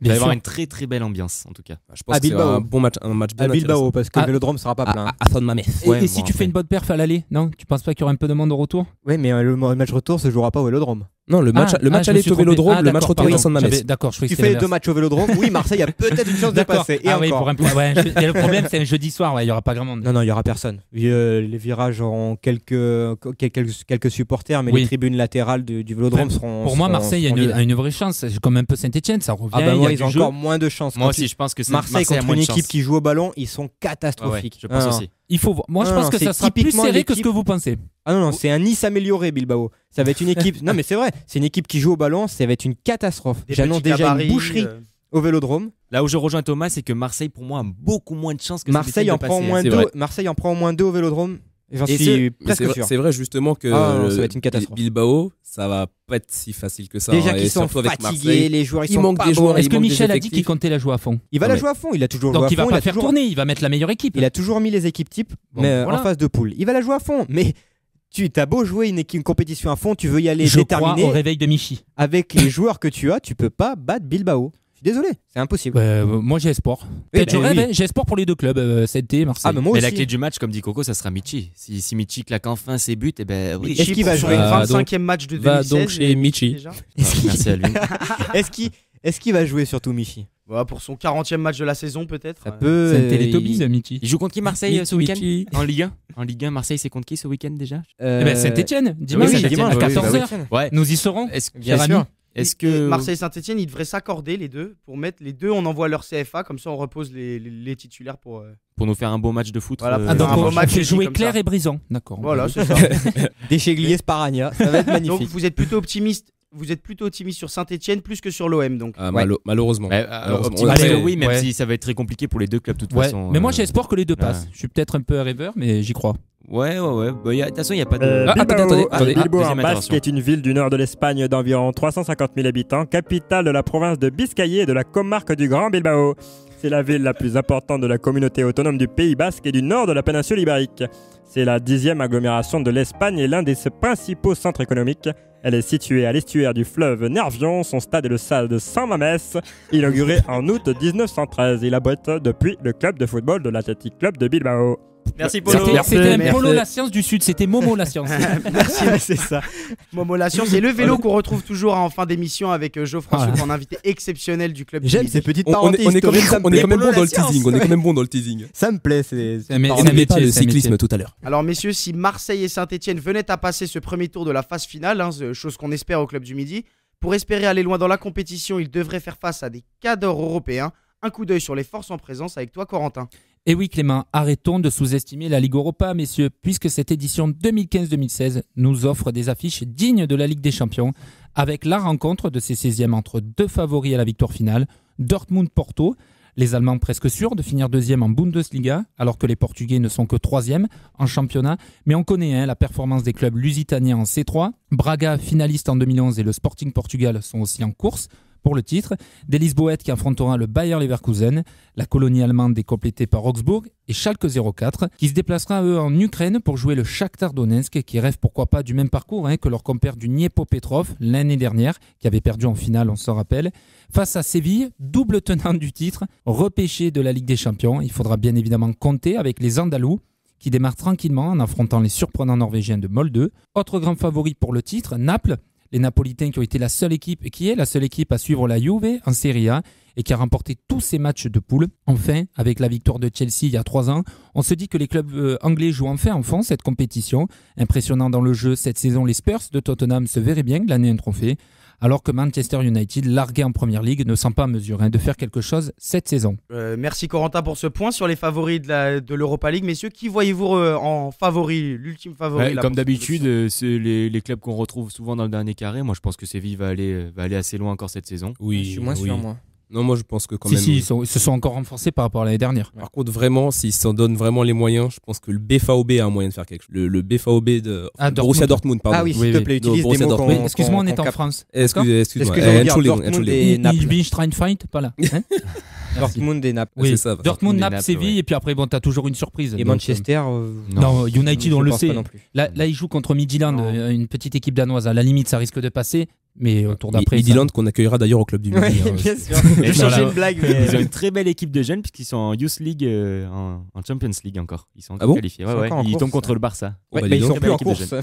Il va y avoir une très très belle ambiance en tout cas.
Je pense que c'est un bon match, un match bien
à Bilbao, parce que le Vélodrome sera pas plein.
À Son Mamés.
Et si tu fais une bonne perf à l'aller, non? Tu penses pas qu'il y aura un peu de monde au retour?
Oui, mais le match retour se jouera pas au Vélodrome.
Non, le match aller est au Vélodrome, le match retour est à San Mamés.
D'accord, je crois que
tu fais les 2 matchs au Vélodrome, oui, Marseille a peut-être une chance de passer. Et
oui, pour le problème, c'est un jeudi soir, il y aura pas grand monde.
Non, il y aura personne. Les virages auront quelques supporters, mais les tribunes latérales du Vélodrome seront.
Pour moi, Marseille a une vraie chance. C'est comme un peu Saint-Etienne, ça revient.
Ils ont encore moins de chance.
Moi aussi, je pense que
Marseille contre une équipe qui joue au ballon, ils sont catastrophiques.
Je pense aussi.
Il faut voir. Moi, je pense que ça sera plus serré que ce que vous pensez.
Ah non, c'est un Nice amélioré, Bilbao. Ça va être une équipe. Non, mais c'est vrai, c'est une équipe qui joue au ballon, ça va être une catastrophe. J'annonce déjà une boucherie au Vélodrome.
Là où je rejoins Thomas, c'est que Marseille, pour moi, a beaucoup moins de chances que
Marseille en prend au moins 2 au Vélodrome. J'en suis presque sûr.
C'est vrai justement que
ça va être une catastrophe.
Bilbao, ça va pas être si facile que ça.
Déjà qu'ils sont fatigués, les joueurs ils sont pas bons.
Est-ce que Michel a dit qu'il comptait la jouer à fond?
Il va la jouer à fond, il a toujours joué à fond.
Donc il va pas faire tourner, il va mettre la meilleure équipe.
Il a toujours mis les équipes types en phase de poule. Il va la jouer à fond, mais tu as beau jouer une compétition à fond, tu veux y aller déterminé.
Je crois au réveil de Michi.
Avec les joueurs que tu as, tu peux pas battre Bilbao. Désolé, c'est impossible.
Moi j'ai espoir. J'ai espoir pour les 2 clubs, CT, Marseille.
Mais la clé du match, comme dit Coco, ça sera Michi. Si Michi claque enfin ses buts, et ben oui.
Est-ce qu'il va jouer le 25e match de 2016?
Va donc chez Michi.
Merci à lui.
Est-ce qu'il va jouer surtout Michi?
Pour son 40e match de la saison peut-être.
Ça peut.
C'est un Télétobies, Michi.
Il joue contre qui Marseille ce week-end en Ligue 1? En Ligue 1, Marseille c'est contre qui ce week-end déjà?
Saint-Etienne, dimanche à 14h.
Ouais.
Nous y serons.
Bien sûr.
Est-ce que
Marseille-Saint-Etienne, ils devraient s'accorder les deux pour mettre les deux, on envoie leur CFA, comme ça on repose les titulaires pour
nous faire un beau match de foot.
Voilà,
donc on va jouer clair et brisant. D'accord.
Voilà, c'est ça.
Décheglier Sparagna, ça va être magnifique.
Donc vous êtes plutôt optimiste. Vous êtes plutôt optimiste sur Saint-Etienne plus que sur l'OM donc.
Malheureusement.
Oui, même si ça va être très compliqué pour les 2 clubs de toute façon.
Mais moi j'ai espoir que les 2 passent. Je suis peut-être un peu un rêveur, mais j'y crois.
Ouais. De toute façon, il n'y a pas de.
Attendez. Bilbao en Basque est une ville du nord de l'Espagne d'environ 350 000 habitants, capitale de la province de Biscaye et de la comarque du Grand Bilbao. C'est la ville la plus importante de la communauté autonome du Pays Basque et du nord de la péninsule ibérique. C'est la 10e agglomération de l'Espagne et l'un des principaux centres économiques. Elle est située à l'estuaire du fleuve Nervion. Son stade est le stade de San Mamés, inauguré en août 1913. Il abrite depuis le club de football de l'Athletic Club de Bilbao.
Merci Polo.
C'était un Polo la science du Sud, c'était Momo la science.
Merci, c'est ça. Momo la science et le vélo qu'on retrouve toujours en fin d'émission avec Geoffroy Souk, en invité exceptionnel du club.
J'aime ces petites parenthèses.
On est quand même bon dans le teasing. On est quand même bon dans le teasing.
Ça me plaît. C'est
un métier, le cyclisme tout à l'heure.
Alors messieurs, si Marseille et Saint-Etienne venaient à passer ce premier tour de la phase finale, chose qu'on espère au club du Midi, pour espérer aller loin dans la compétition, ils devraient faire face à des cadors européens. Un coup d'œil sur les forces en présence avec toi, Corentin.
Et oui Clément, arrêtons de sous-estimer la Ligue Europa, messieurs, puisque cette édition 2015-2016 nous offre des affiches dignes de la Ligue des Champions, avec la rencontre de ces 16e entre 2 favoris à la victoire finale, Dortmund-Porto, les Allemands presque sûrs de finir 2e en Bundesliga, alors que les Portugais ne sont que 3e en championnat, mais on connaît la performance des clubs lusitaniens en C3, Braga finaliste en 2011 et le Sporting Portugal sont aussi en course pour le titre, des Lisboètes qui affrontera le Bayer Leverkusen, la colonie allemande est complétée par Augsbourg et Schalke 04 qui se déplacera eux en Ukraine pour jouer le Shakhtar Donetsk qui rêve pourquoi pas du même parcours que leur compère du Dniepr-Petrov l'année dernière qui avait perdu en finale, on se rappelle. Face à Séville, double tenant du titre, repêché de la Ligue des Champions, il faudra bien évidemment compter avec les Andalous qui démarrent tranquillement en affrontant les surprenants Norvégiens de Molde. Autre grand favori pour le titre, Naples. Les Napolitains qui est la seule équipe à suivre la Juve en Serie A et qui a remporté tous ses matchs de poule. Enfin, avec la victoire de Chelsea il y a 3 ans, on se dit que les clubs anglais jouent enfin en fond cette compétition. Impressionnant dans le jeu, cette saison, les Spurs de Tottenham se verraient bien glaner un trophée, alors que Manchester United, largué en Première Ligue, ne semble pas en mesure de faire quelque chose cette saison.
Merci Corentin pour ce point sur les favoris de l'Europa League. Messieurs, qui voyez-vous en favori, l'ultime favori
comme d'habitude, c'est les clubs qu'on retrouve souvent dans le dernier carré. Moi, je pense que Séville va aller assez loin encore cette saison.
Oui, je suis moins sûr, moi.
Non, moi je pense que quand même.
Ils se sont encore renforcés par rapport à l'année dernière.
Par contre, vraiment, s'ils s'en donnent vraiment les moyens, je pense que le BVB a un moyen de faire quelque chose. Le BVB de Borussia Dortmund, pardon.
Ah oui, s'il te plaît, utilise des mots qu'on...
Excuse-moi, on est en France.
Excuse-moi.
Dortmund et Naples.
Il bin Streinfight, pas là.
Dortmund et Naples.
Oui,
c'est ça.
Dortmund, Naples, Séville, et puis après, bon, t'as toujours une surprise.
Et Manchester.
Non, United, on le sait.
Non plus.
Là, ils jouent contre Midtjylland, une petite équipe danoise. À la limite, ça risque de passer. Mais au tour d'après.
Midtjylland qu'on accueillera d'ailleurs au club du Midi.
Oui, bien sûr. Je cherchais une blague.
Ils ont une très belle équipe de jeunes puisqu'ils sont en Youth League, en Champions League encore. Ils sont encore qualifiés. Ils tombent contre le Barça.
Ils sont plus en course.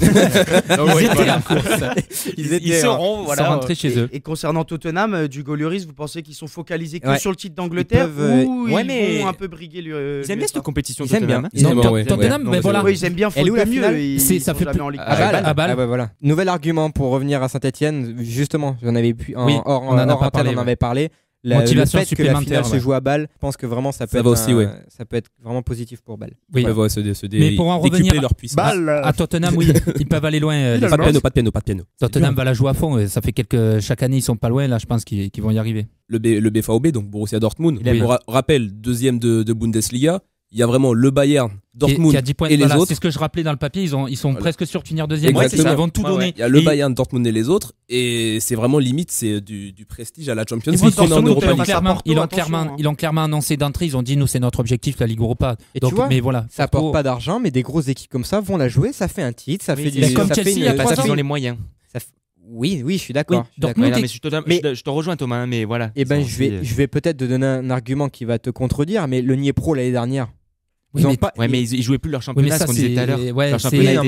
Ils
seront rentrés chez eux.
Et concernant Tottenham, Hugo Lloris, vous pensez qu'ils sont focalisés que sur le titre d'Angleterre ou ils vont un peu briguer
Ils aiment bien cette compétition.
Ils aiment bien.
Tottenham, mais voilà.
Ils aiment bien.
Elle est où la finale ?
Ça fait plus
en Ligue.
à Bâle.
Nouvel argument pour revenir à Saint-Etienne. Justement, j'en avais pu
on en
avait parlé.
Motivation
le fait que la finale se joue à Bâle, je pense que vraiment ça peut être vraiment positif pour Bâle.
Oui. Mais pour en revenir à Tottenham, oui, ils peuvent aller loin.
Pas de piano.
Tottenham va la jouer à fond. Ça fait chaque année ils sont pas loin. Là, je pense qu'ils vont y arriver.
Le BVB, donc Borussia Dortmund. Pour rappel, deuxième de Bundesliga. Il y a vraiment le Bayern, Dortmund
qui a 10 points,
et les autres.
C'est ce que je rappelais dans le papier. Ils sont presque sûrs de finir deuxième. Ils vont tout donner.
Il y a le Bayern, Dortmund et les autres. Et c'est vraiment limite, c'est du prestige à la Champions League.
Ils ont clairement annoncé d'entrée. Ils ont dit nous c'est notre objectif la Ligue Europa.
Et donc, tu vois, mais voilà, ça apporte pas d'argent, mais des grosses équipes comme ça vont la jouer. Ça fait un titre, ça fait du.
Comme Chelsea,
ils ont les moyens.
Oui, je suis d'accord.
Je te rejoins Thomas, mais voilà.
Eh ben, je vais peut-être te donner un argument qui va te contredire, mais le Dniepro l'année dernière.
Mais ils jouaient plus leur championnat, ce qu'on disait tout à l'heure.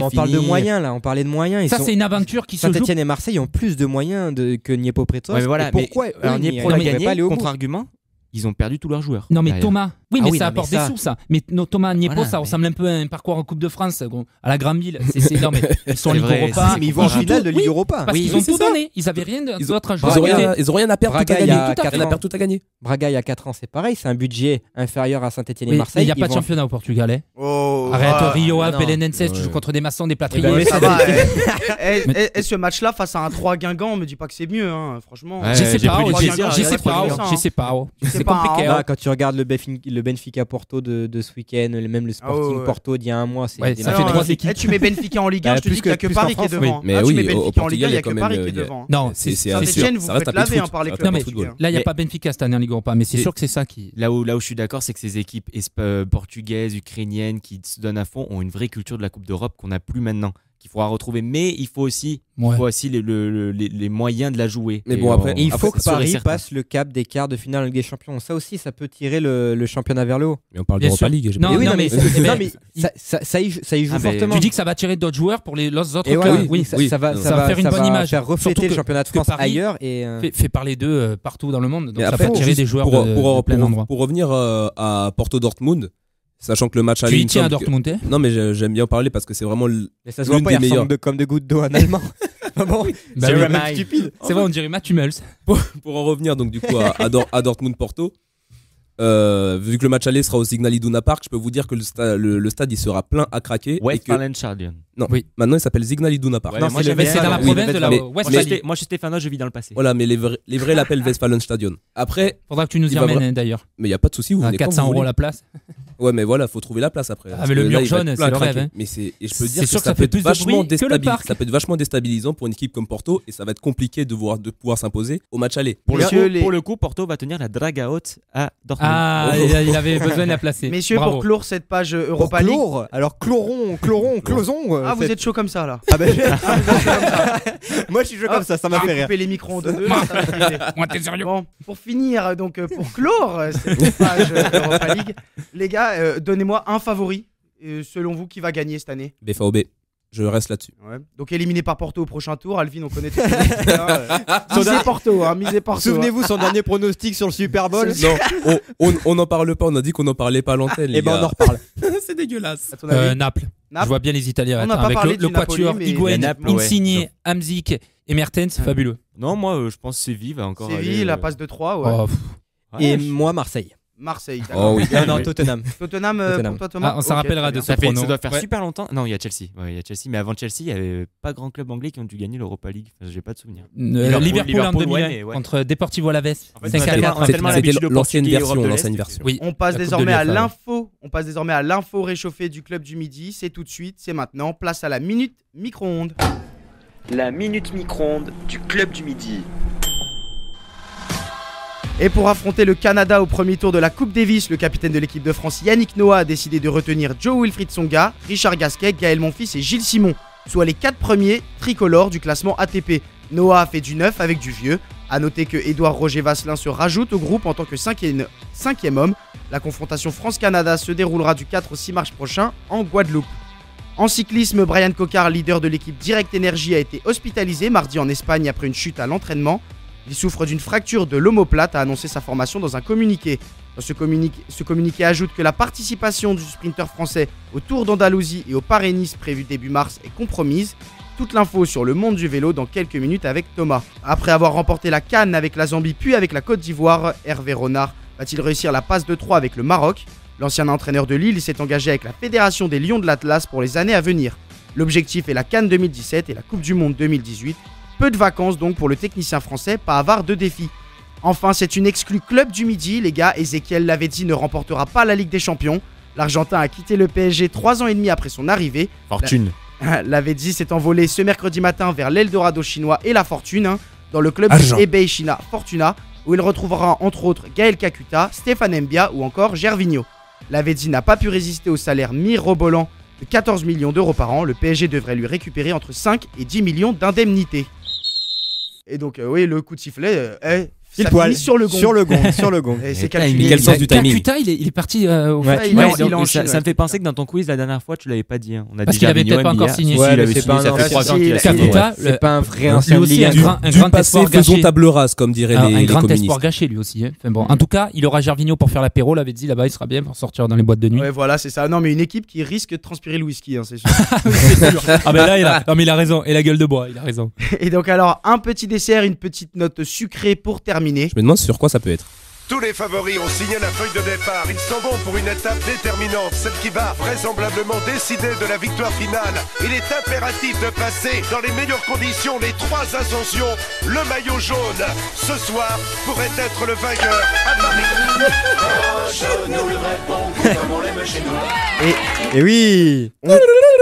On parle de moyens là, on parlait de moyens.
C'est une aventure qui se joue.
Saint-Etienne et Marseille ont plus de moyens que Dniepopetrovsk.
Pourquoi Dniepro l'a gagné contre-argument? Ils ont perdu tous leurs joueurs.
Non, mais Thomas, mais ça apporte des sous, ça. Mais Thomas, Dniepro, ça ressemble un peu à un parcours en Coupe de France, à la Grande-Ville. Non, mais ils sont en Ligue Europa.
Mais ils vont en finale de Ligue Europa.
Parce qu'ils ont tout donné. Ils avaient rien d'autre à jouer.
Ils ont rien à perdre, tout à gagner.
Braga, il y a 4 ans, c'est pareil. C'est un budget inférieur à Saint-Etienne et Marseille.
Il n'y a pas de championnat au Portugal. Arrête, Rio, Belenenses, tu joues contre des maçons, des plâtriers.
Mais ça va. Et ce match-là, face à un 3 Guingamp, on me dit pas que c'est mieux, franchement.
Je sais pas. C'est compliqué.
Quand tu regardes le Benfica Porto de ce week-end, même le Sporting Porto d'il y a un mois,
ça fait 3 équipes.
Tu mets Benfica en Ligue 1, je te dis qu'il n'y a que Paris qui est devant.
Mais oui,
tu mets Benfica en Ligue 1, il n'y a que Paris qui est devant.
Non,
c'est Saint-Etienne, vous faites laver par les clubs portugais.
Là, il n'y a pas Benfica cette année en Ligue Europa, mais c'est sûr que c'est ça qui.
Là où je suis d'accord, c'est que ces équipes portugaises, ukrainiennes qui se donnent à fond ont une vraie culture de la Coupe d'Europe qu'on n'a plus maintenant, qu'il faudra retrouver. Mais il faut aussi les moyens de la jouer.
Mais bon, après, il faut que Paris passe le cap des quarts de finale en Ligue des Champions. Ça aussi, ça peut tirer le championnat vers le haut.
Mais on parle d'Europa League.
Non, mais ça y joue fortement.
Tu dis que ça va attirer d'autres joueurs pour les autres
clubs.
Oui, ça va faire une bonne image.
Faire refléter le championnat de France ailleurs.
Fait parler d'eux partout dans le monde. Donc ça peut attirer des joueurs de plein d'endroits.
Pour revenir à Porto-Dortmund, sachant que le match
aller. Tu y tiens à Dortmund?
Non, mais j'aime bien parler parce que c'est vraiment
mais ça se voit pas, il ressemble comme des gouttes d'eau en allemand. Bon,
c'est vraiment stupide. C'est vrai, on dirait Matt Hummels.
Pour en revenir donc du coup à Dortmund-Porto, vu que le match aller sera au Signal Iduna Park, je peux vous dire que le stade il sera plein à craquer.
Westfalenstadion.
Non, maintenant il s'appelle Signal Iduna Park.
Non, c'est dans la province de la Westphalie.
Moi je suis Stéphanois, je vis dans le passé.
Voilà, mais les vrais l'appellent Westfalenstadion. Après,
faudra que tu nous y emmènes d'ailleurs.
Mais il y a pas de souci, vous venez
400 € la place.
Ouais, mais voilà, faut trouver la place après.
Ah, mais le mur jaune, c'est le rêve.
Mais et je peux dire que ça peut être vachement déstabilisant pour une équipe comme Porto et ça va être compliqué de pouvoir s'imposer au match aller.
Pour le coup, Porto va tenir la draga haute à Dortmund.
Ah, il avait besoin de la placer.
Messieurs, pour clore cette page Europa League.
Alors closons.
Ah, vous êtes chaud comme ça là.
Ah ben, moi je suis chaud comme ça m'a fait rire.
Couper les micros en deux. Bon, pour finir, donc pour clore cette page Europa League, les gars, donnez-moi un favori selon vous qui va gagner cette année.
BVB. Je reste là-dessus.
Ouais. Donc éliminé par Porto au prochain tour, Alvin, on connaît tout. Misez Porto, misez Porto.
Souvenez-vous son dernier pronostic sur le Super Bowl.
Non, on n'en parle pas. On a dit qu'on n'en parlait pas à l'antenne.
Et ben on en reparle.
C'est dégueulasse.
Naples. Je vois bien les Italiens
On n'a pas
avec
parlé
le
du Napoli,
quatuor
mais-
Higuaín,
Naples,
Insigne,
ouais.
Hamzik et Mertens, fabuleux.
Non, moi, je pense que Séville va encore
Séville,
aller.
la passe de 3, ouais.
Oh,
Et moi, Marseille.
Marseille,
Oh oui.
Non, Tottenham.
Tottenham,
Tottenham.
pour toi, Thomas.
On s'en rappellera de
très
ce
bien.
pronom.
Ça doit faire
Ouais.
super longtemps. Non, il y a Chelsea. Ouais, il y a Chelsea. Mais avant Chelsea, il n'y avait pas grand club anglais qui ont dû gagner l'Europa League. Enfin, j'ai pas de souvenir.
Liverpool en 2001
ouais, mais ouais.
contre Deportivo Alaves.
En fait,
5-4.
on a tellement l'habitude de
l'ancienne
Portugais,
version,
Europe de
l'ancienne
l'Est,
version.
Oui.
On passe
La Coupe
désormais
de
à
l'UEFA,
l'info. On passe désormais à l'info réchauffée du club du midi. C'est tout de suite, c'est maintenant. Place à la minute micro-ondes.
La minute micro-ondes du club du midi.
Et pour affronter le Canada au premier tour de la Coupe Davis, le capitaine de l'équipe de France Yannick Noah a décidé de retenir Joe Wilfried Tsonga, Richard Gasquet, Gaël Monfils et Gilles Simon, soit les 4 premiers tricolores du classement ATP. Noah a fait du neuf avec du vieux. A noter que Édouard Roger Vasselin se rajoute au groupe en tant que cinquième homme. La confrontation France-Canada se déroulera du 4 au 6 mars prochain en Guadeloupe. En cyclisme, Brian Cocard, leader de l'équipe Direct Energy, a été hospitalisé mardi en Espagne après une chute à l'entraînement. Il souffre d'une fracture de l'omoplate, a annoncé sa formation dans un communiqué. Ce communiqué ajoute que la participation du sprinter français au Tour d'Andalousie et au Paris-Nice prévu début mars est compromise. Toute l'info sur le monde du vélo dans quelques minutes avec Thomas. Après avoir remporté la Cannes avec la Zambie puis avec la Côte d'Ivoire, Hervé Renard va-t-il réussir la passe de 3 avec le Maroc? L'ancien entraîneur de Lille s'est engagé avec la Fédération des Lions de l'Atlas pour les années à venir. L'objectif est la Cannes 2017 et la Coupe du Monde 2018. Peu de vacances donc pour le technicien français, pas avare de défis. Enfin, c'est une exclue club du midi, les gars. Ezequiel Lavezzi ne remportera pas la Ligue des Champions. L'Argentin a quitté le PSG 3 ans et demi après son arrivée.
Fortune.
Lavezzi s'est envolé ce mercredi matin vers l'Eldorado chinois et la Fortune, dans le club
Argent.
eBay China Fortuna, où il retrouvera entre autres Gaël Kakuta, Stéphane Mbia ou encore Gervinho. Lavezzi n'a pas pu résister au salaire mirobolant de 14 millions d'euros par an. Le PSG devrait lui récupérer entre 5 et 10 millions d'indemnités. Et donc, oui, le coup de sifflet
Pile
ça
poil.
finit sur le gong.
Sur le gong.
Et c'est
Et
calculé.
quel sens du timing.
Kakuta, il est parti au
Ouais.
fait.
Il
Ouais,
est en- il est en
donc,
Chine,
ça me
ouais.
fait penser que dans ton quiz la dernière fois tu l'avais pas dit. On a
Parce
dit
qu'il avait
Gervinho,
peut-être pas encore
Mbia.
signé.
Si,
Ouais,
il avait
mais c'est
signé,
pas
ça
un
fait
ancien
3 ans qu'il a
Kakuta,
signé.
Kakuta,
C'est pas un vrai
lui
ancien de
aussi,
Ligue 1.
Du
grand
passé,
espoir
faisons
gâché.
table rase, comme diraient
Un
les
grand
communistes.
espoir gâché lui aussi. Enfin bon, en tout cas, il aura Gervinho pour faire l'apéro. Lavezzi là-bas, il sera bien pour sortir dans les boîtes de nuit.
Ouais, voilà, c'est ça. Non, mais une équipe qui risque de transpirer le whisky, c'est sûr.
Ah ben là, non mais il a raison. Et la gueule de bois, il a raison.
Et donc, alors, un petit dessert, une petite note sucrée pour terminer.
Je me demande sur quoi ça peut être.
Tous les favoris ont signé la feuille de départ. Ils s'en vont pour une étape déterminante, celle qui va vraisemblablement décider de la victoire finale. Il est impératif de passer dans les meilleures conditions les 3 ascensions. Le maillot jaune, ce soir, pourrait être le vainqueur à Paris.
Et oui.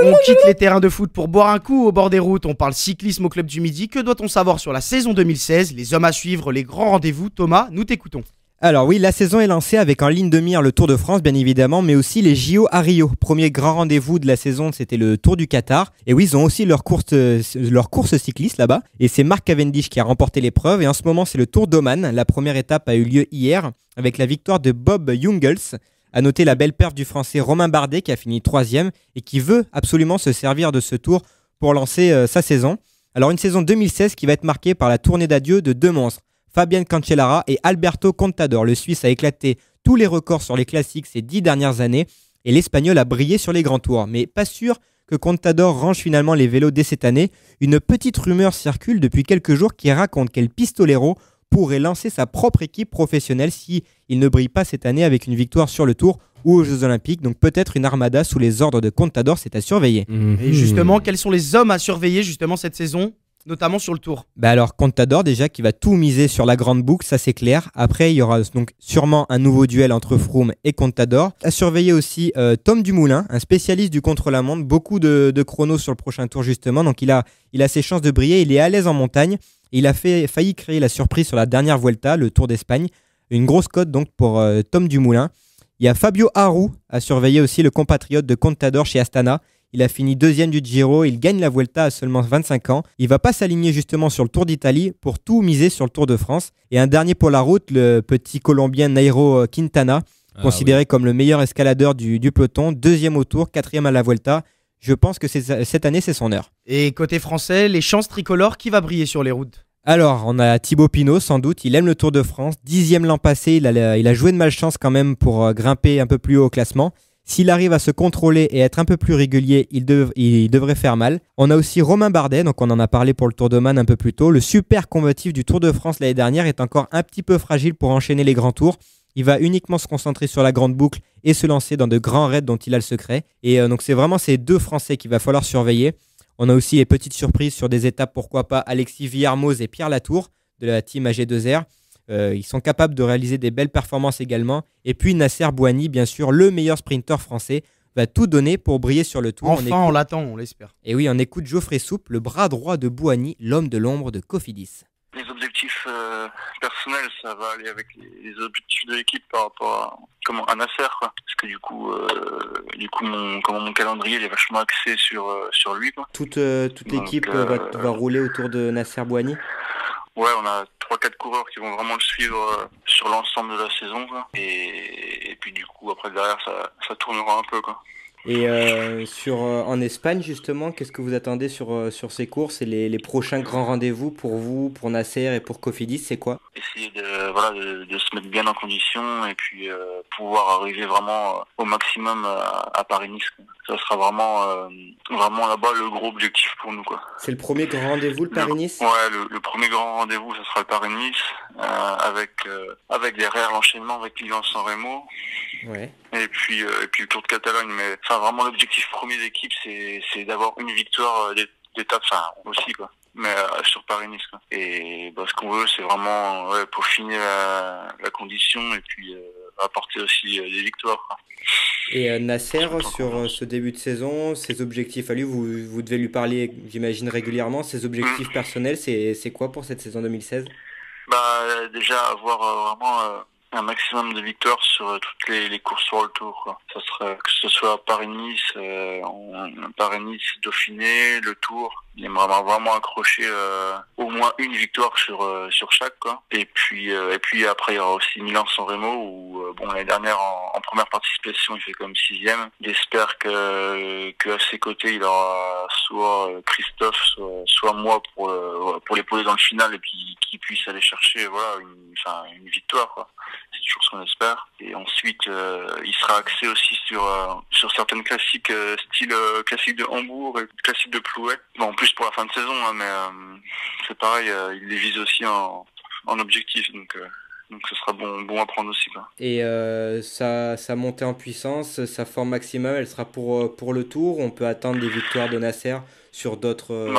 On quitte les terrains de foot pour boire un coup au bord des routes. On parle cyclisme au club du midi. Que doit-on savoir sur la saison 2016? Les hommes à suivre, les grands rendez-vous. Thomas, nous t'écoutons.
Alors oui, la saison est lancée avec en ligne de mire le Tour de France, bien évidemment, mais aussi les JO à Rio. Premier grand rendez-vous de la saison, c'était le Tour du Qatar. Et oui, ils ont aussi leur course cycliste là-bas. Et c'est Mark Cavendish qui a remporté l'épreuve. Et en ce moment, c'est le Tour d'Oman. La première étape a eu lieu hier avec la victoire de Bob Jungels. À noter la belle perf du français Romain Bardet qui a fini 3e et qui veut absolument se servir de ce tour pour lancer sa saison. Alors une saison 2016 qui va être marquée par la tournée d'adieu de 2 monstres, Fabian Cancellara et Alberto Contador. Le Suisse a éclaté tous les records sur les classiques ces 10 dernières années et l'Espagnol a brillé sur les grands tours. Mais pas sûr que Contador range finalement les vélos dès cette année. Une petite rumeur circule depuis quelques jours qui raconte qu'El Pistolero pourrait lancer sa propre équipe professionnelle si il ne brille pas cette année avec une victoire sur le Tour ou aux Jeux Olympiques. Donc peut-être une armada sous les ordres de Contador, c'est à surveiller.
Et justement, quels sont les hommes à surveiller justement cette saison, notamment sur le Tour?
Bah alors Contador déjà qui va tout miser sur la grande boucle, ça c'est clair. Après il y aura donc sûrement un nouveau duel entre Froome et Contador. À surveiller aussi Tom Dumoulin, un spécialiste du contre-la-montre, beaucoup de chronos sur le prochain Tour justement, donc il a ses chances de briller, il est à l'aise en montagne. Il a failli créer la surprise sur la dernière Vuelta, le Tour d'Espagne. Une grosse cote donc pour Tom Dumoulin. Il y a Fabio Aru à surveiller aussi, le compatriote de Contador chez Astana. Il a fini 2e du Giro, il gagne la Vuelta à seulement 25 ans. Il va pas s'aligner justement sur le Tour d'Italie pour tout miser sur le Tour de France. Et un dernier pour la route, le petit Colombien Nairo Quintana, considéré comme le meilleur escaladeur du peloton. 2e au Tour, 4e à la Vuelta. Je pense que cette année, c'est son heure.
Et côté français, les chances tricolores, qui va briller sur les routes?
Alors, on a Thibaut Pinot, sans doute. Il aime le Tour de France. 10e l'an passé. Il a joué de malchance quand même pour grimper un peu plus haut au classement. S'il arrive à se contrôler et être un peu plus régulier, il devrait faire mal. On a aussi Romain Bardet, donc on en a parlé pour le Tour de Man un peu plus tôt. Le super combatif du Tour de France l'année dernière est encore un petit peu fragile pour enchaîner les grands tours. Il va uniquement se concentrer sur la grande boucle et se lancer dans de grands raids dont il a le secret. Et donc c'est vraiment ces deux Français qu'il va falloir surveiller. On a aussi les petites surprises sur des étapes, pourquoi pas Alexis Villermoz et Pierre Latour de la team AG2R. Ils sont capables de réaliser des belles performances également. Et puis Nasser Bouhanni, bien sûr, le meilleur sprinter français, va tout donner pour briller sur le tour.
Enfin, on l'attend, on l'espère.
Et oui, on écoute Geoffrey Soupe, le bras droit de Bouhanni, l'homme de l'ombre de Cofidis.
Les objectifs personnels, ça va aller avec les objectifs de l'équipe par rapport à Nasser, quoi. Parce que du coup mon calendrier il est vachement axé sur lui, quoi.
Toute l'équipe va rouler autour de Nasser Bouhanni.
Ouais, on a 3-4 coureurs qui vont vraiment le suivre sur l'ensemble de la saison, quoi. Et puis du coup après derrière ça tournera un peu, quoi.
Et en Espagne justement, qu'est-ce que vous attendez sur ces courses et les prochains grands rendez-vous pour vous, pour Nasser et pour Cofidis, c'est quoi?
Essayer de se mettre bien en condition et puis pouvoir arriver vraiment au maximum à Paris-Nice, quoi. Ça sera vraiment là-bas le gros objectif pour nous, quoi.
C'est le premier grand rendez-vous, le Paris-Nice?
Ouais, le premier grand rendez-vous, ça sera le Paris-Nice avec derrière l'enchaînement avec Milan-San Remo.
Ouais.
Et puis le Tour de Catalogne, mais enfin vraiment l'objectif premier d'équipe c'est d'avoir une victoire d'étape, enfin aussi, quoi, mais sur Paris-Nice, quoi. Et ce qu'on veut c'est vraiment peaufiner la condition et puis apporter aussi des victoires, quoi.
Et Nasser, sur ce début de saison, ses objectifs à lui, vous devez lui parler, j'imagine, régulièrement. Ses objectifs personnels, c'est quoi pour cette saison 2016?
Déjà avoir vraiment un maximum de victoires sur toutes les courses sur le Tour, quoi. Ça serait que ce soit Paris-Nice, Paris-Nice, Dauphiné, le Tour. Il aimerait vraiment accrocher au moins une victoire sur chaque, quoi. Et puis après il y aura aussi Milan-San Remo où l'année dernière en première participation il fait comme 6e. J'espère que à ses côtés il aura soit Christophe soit moi pour l'épauler dans le final et puis qu'il puisse aller chercher une victoire, quoi. C'est toujours ce qu'on espère. Et ensuite il sera axé aussi sur certaines classiques style classique de Hambourg et classique de Plouay. En plus pour la fin de saison, hein, mais c'est pareil, il les vise aussi en objectif, donc ce sera bon à prendre aussi, quoi.
Et sa montée en puissance, sa forme maximale, elle sera pour le Tour. On peut attendre des victoires de Nasser sur d'autres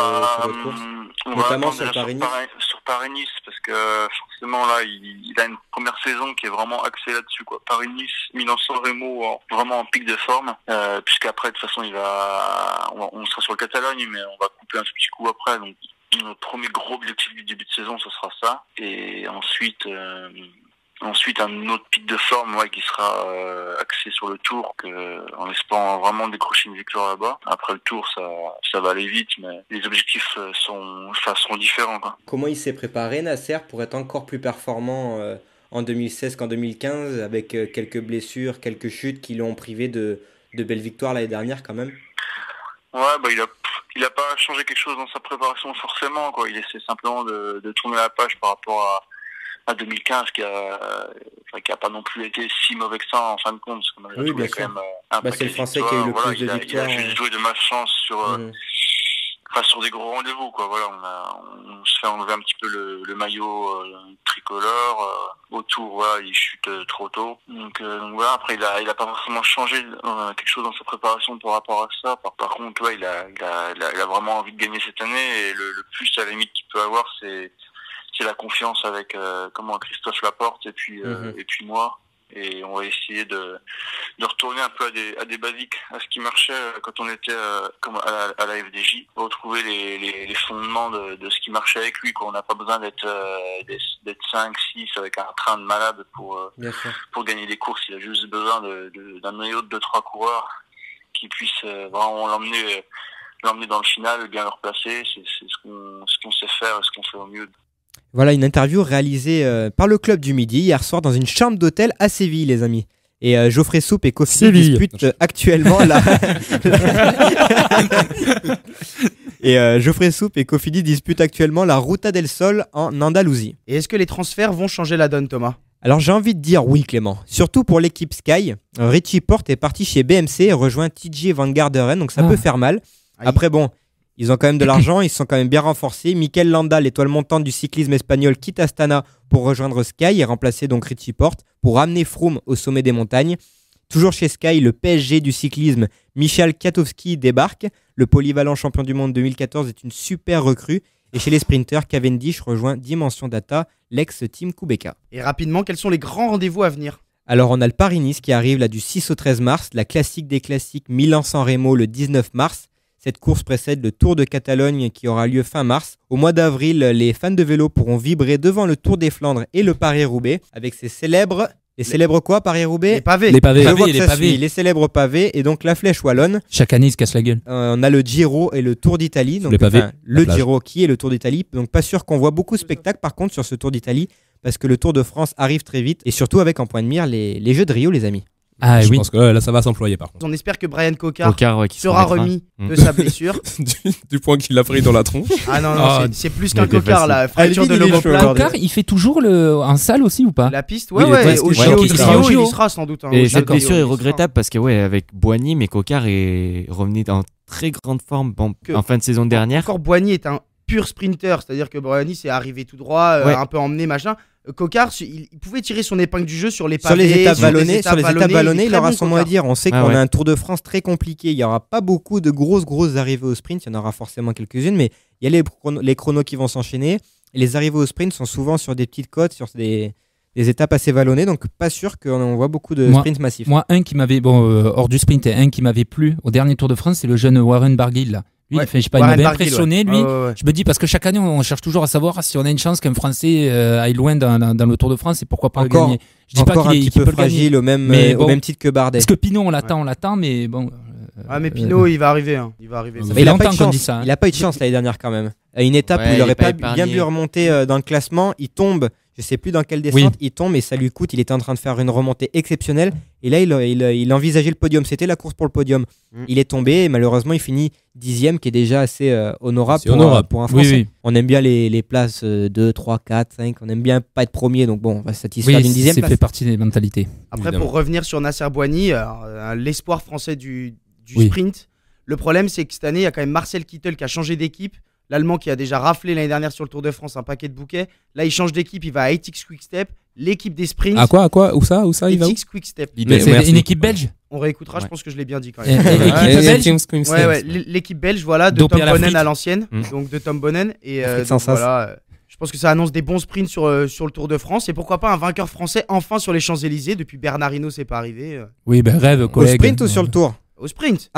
courses, notamment sur Paris-Nice.
Sur Paris-Nice, parce que forcément là, il a une première saison qui est vraiment axée là-dessus, quoi. Paris-Nice, Milan-San Remo, vraiment en pic de forme, puisqu'après de toute façon on sera sur le Catalogne, mais on va couper un petit coup après, donc notre premier gros objectif du début de saison, ce sera ça. Et ensuite un autre pic de forme, qui sera axé sur le Tour, en espérant vraiment décrocher une victoire là-bas. Après le Tour, ça va aller vite, mais les objectifs seront différents, quoi.
Comment il s'est préparé, Nasser, pour être encore plus performant en 2016 qu'en 2015, avec quelques blessures, quelques chutes qui l'ont privé de belles victoires l'année dernière quand même?
Ouais, il a pas changé quelque chose dans sa préparation forcément, quoi. Il essaie simplement de tourner la page par rapport à 2015 qui a pas non plus été si mauvais que ça en fin de compte, parce qu'on a
oui, bien sûr. Quand même c'est le Français qui a eu le plus de victoires.
Il a juste joué de malchance sur des gros rendez-vous, quoi. Voilà, on se fait enlever un petit peu le maillot tricolore. Au Tour, voilà, il chute trop tôt. Donc voilà, après il a pas forcément changé quelque chose dans sa préparation par rapport à ça. Par contre, il a vraiment envie de gagner cette année, et le plus à la limite qu'il peut avoir, c'est la confiance avec Christophe Laporte et puis moi. Et on va essayer de retourner un peu à des basiques, à ce qui marchait quand on était à la FDJ, retrouver les fondements de ce qui marchait avec lui, quoi. On n'a pas besoin d'être 5, 6 avec un train de malade pour gagner des courses. Il a juste besoin d'un noyau de 2-3 coureurs qui puissent vraiment l'emmener dans le final, bien le replacer. C'est ce qu'on sait faire et ce qu'on fait au mieux.
Voilà une interview réalisée par le Club du Midi hier soir dans une chambre d'hôtel à Séville, les amis. Et Geoffrey Soupe et Kofidi disputent actuellement la Ruta del Sol en Andalousie.
Et est-ce que les transferts vont changer la donne, Thomas ?
Alors j'ai envie de dire oui, Clément. Surtout pour l'équipe Sky. Richie Porte est parti chez BMC et rejoint TJ Van Garderen, donc ça peut faire mal. Après bon, ils ont quand même de l'argent, ils sont quand même bien renforcés. Mikel Landa, l'étoile montante du cyclisme espagnol, quitte Astana pour rejoindre Sky et remplacer donc Richie Porte pour ramener Froome au sommet des montagnes. Toujours chez Sky, le PSG du cyclisme, Michal Kwiatkowski débarque. Le polyvalent champion du monde 2014 est une super recrue. Et chez les sprinters, Cavendish rejoint Dimension Data, l'ex-team Kubeka.
Et rapidement, quels sont les grands rendez-vous à venir ?
Alors on a le Paris-Nice qui arrive là du 6 au 13 mars, la classique des classiques Milan-San Remo le 19 mars. Cette course précède le Tour de Catalogne qui aura lieu fin mars. Au mois d'avril, les fans de vélo pourront vibrer devant le Tour des Flandres et le Paris-Roubaix avec ses célèbres... Les célèbres quoi, Paris-Roubaix ?
Les pavés.
Les célèbres pavés et donc la Flèche Wallonne.
Chaque année, ils se cassent la gueule.
On a le Giro et le Tour d'Italie. Donc,
les pavés.
Le Giro qui est le Tour d'Italie. Donc pas sûr qu'on voit beaucoup de spectacles par contre sur ce Tour d'Italie parce que le Tour de France arrive très vite et surtout avec en point de mire les Jeux de Rio, les amis.
Je pense que là ça va s'employer par contre.
On espère que Brian Cocard
qui
sera remis de sa blessure.
du point qu'il a pris dans la tronche.
Ah non, c'est plus qu'un Cocard là. Fracture de l'omoplate.
Cocard, il fait toujours en salle aussi ou pas ?
La piste, ouais, au Rio, il sera sans doute.
Et cette blessure est regrettable parce que avec Boigny, mais Cocard est revenu en très grande forme en fin de saison dernière.
Encore Boigny est un pur sprinter, c'est-à-dire que Boigny s'est arrivé tout droit, un peu emmené machin. Cocard, il pouvait tirer son épingle du jeu sur les pavés,
sur les étapes vallonnées, il aura son mot à dire. On sait qu'on a un Tour de France très compliqué. Il n'y aura pas beaucoup de grosses arrivées au sprint. Il y en aura forcément quelques-unes, mais il y a les chronos qui vont s'enchaîner. Et les arrivées au sprint sont souvent sur des petites côtes, sur des étapes assez vallonnées. Donc pas sûr qu'on voit beaucoup de sprints massifs.
Moi, un qui m'avait, hors du sprint, et un qui m'avait plu au dernier Tour de France, c'est le jeune Warren Barguil là. Lui, il m'avait impressionné, lui. Je me dis, parce que chaque année, on cherche toujours à savoir si on a une chance qu'un Français aille loin dans le Tour de France et pourquoi pas le gagner. Je dis pas qu'il
est un petit peu fragile au même titre que Bardet.
Parce que Pinot, on l'attend, mais bon.
Mais Pinot, il va arriver. Il va arriver.
Ça fait longtemps qu'on dit ça. Il a pas eu de chance l'année dernière quand même. À une étape où il aurait pas bien pu remonter dans le classement, il tombe. Je sais plus dans quelle descente il tombe et ça lui coûte. Il était en train de faire une remontée exceptionnelle et là il envisageait le podium. C'était la course pour le podium. Il est tombé et malheureusement il finit 10e, qui est déjà assez honorable pour un Français. Oui. On aime bien les places 2, 3, 4, 5. On aime bien pas être premier, donc bon, on va se satisfaire d'une 10e place.
Ça fait partie des mentalités.
Après, évidemment. Pour revenir sur Nasser Boigny, l'espoir français du sprint. Le problème, c'est que cette année, il y a quand même Marcel Kittel qui a changé d'équipe. L'Allemand qui a déjà raflé l'année dernière sur le Tour de France un paquet de bouquets. Là, il change d'équipe, il va à ATX Quick-Step. L'équipe des sprints.
À quoi Où ça il va où?
ATX Quick-Step.
C'est une équipe belge.
On réécoutera, je pense que je l'ai bien dit quand même. L'équipe belge, voilà, de Tom Bonnen à l'ancienne. Donc de Tom Bonnen. Et voilà, je pense que ça annonce des bons sprints sur le Tour de France. Et pourquoi pas un vainqueur français enfin sur les Champs-Élysées. Depuis Bernard Hinault, c'est pas arrivé.
Oui, rêve, collègue.
Au sprint ou sur le Tour?
Au sprint.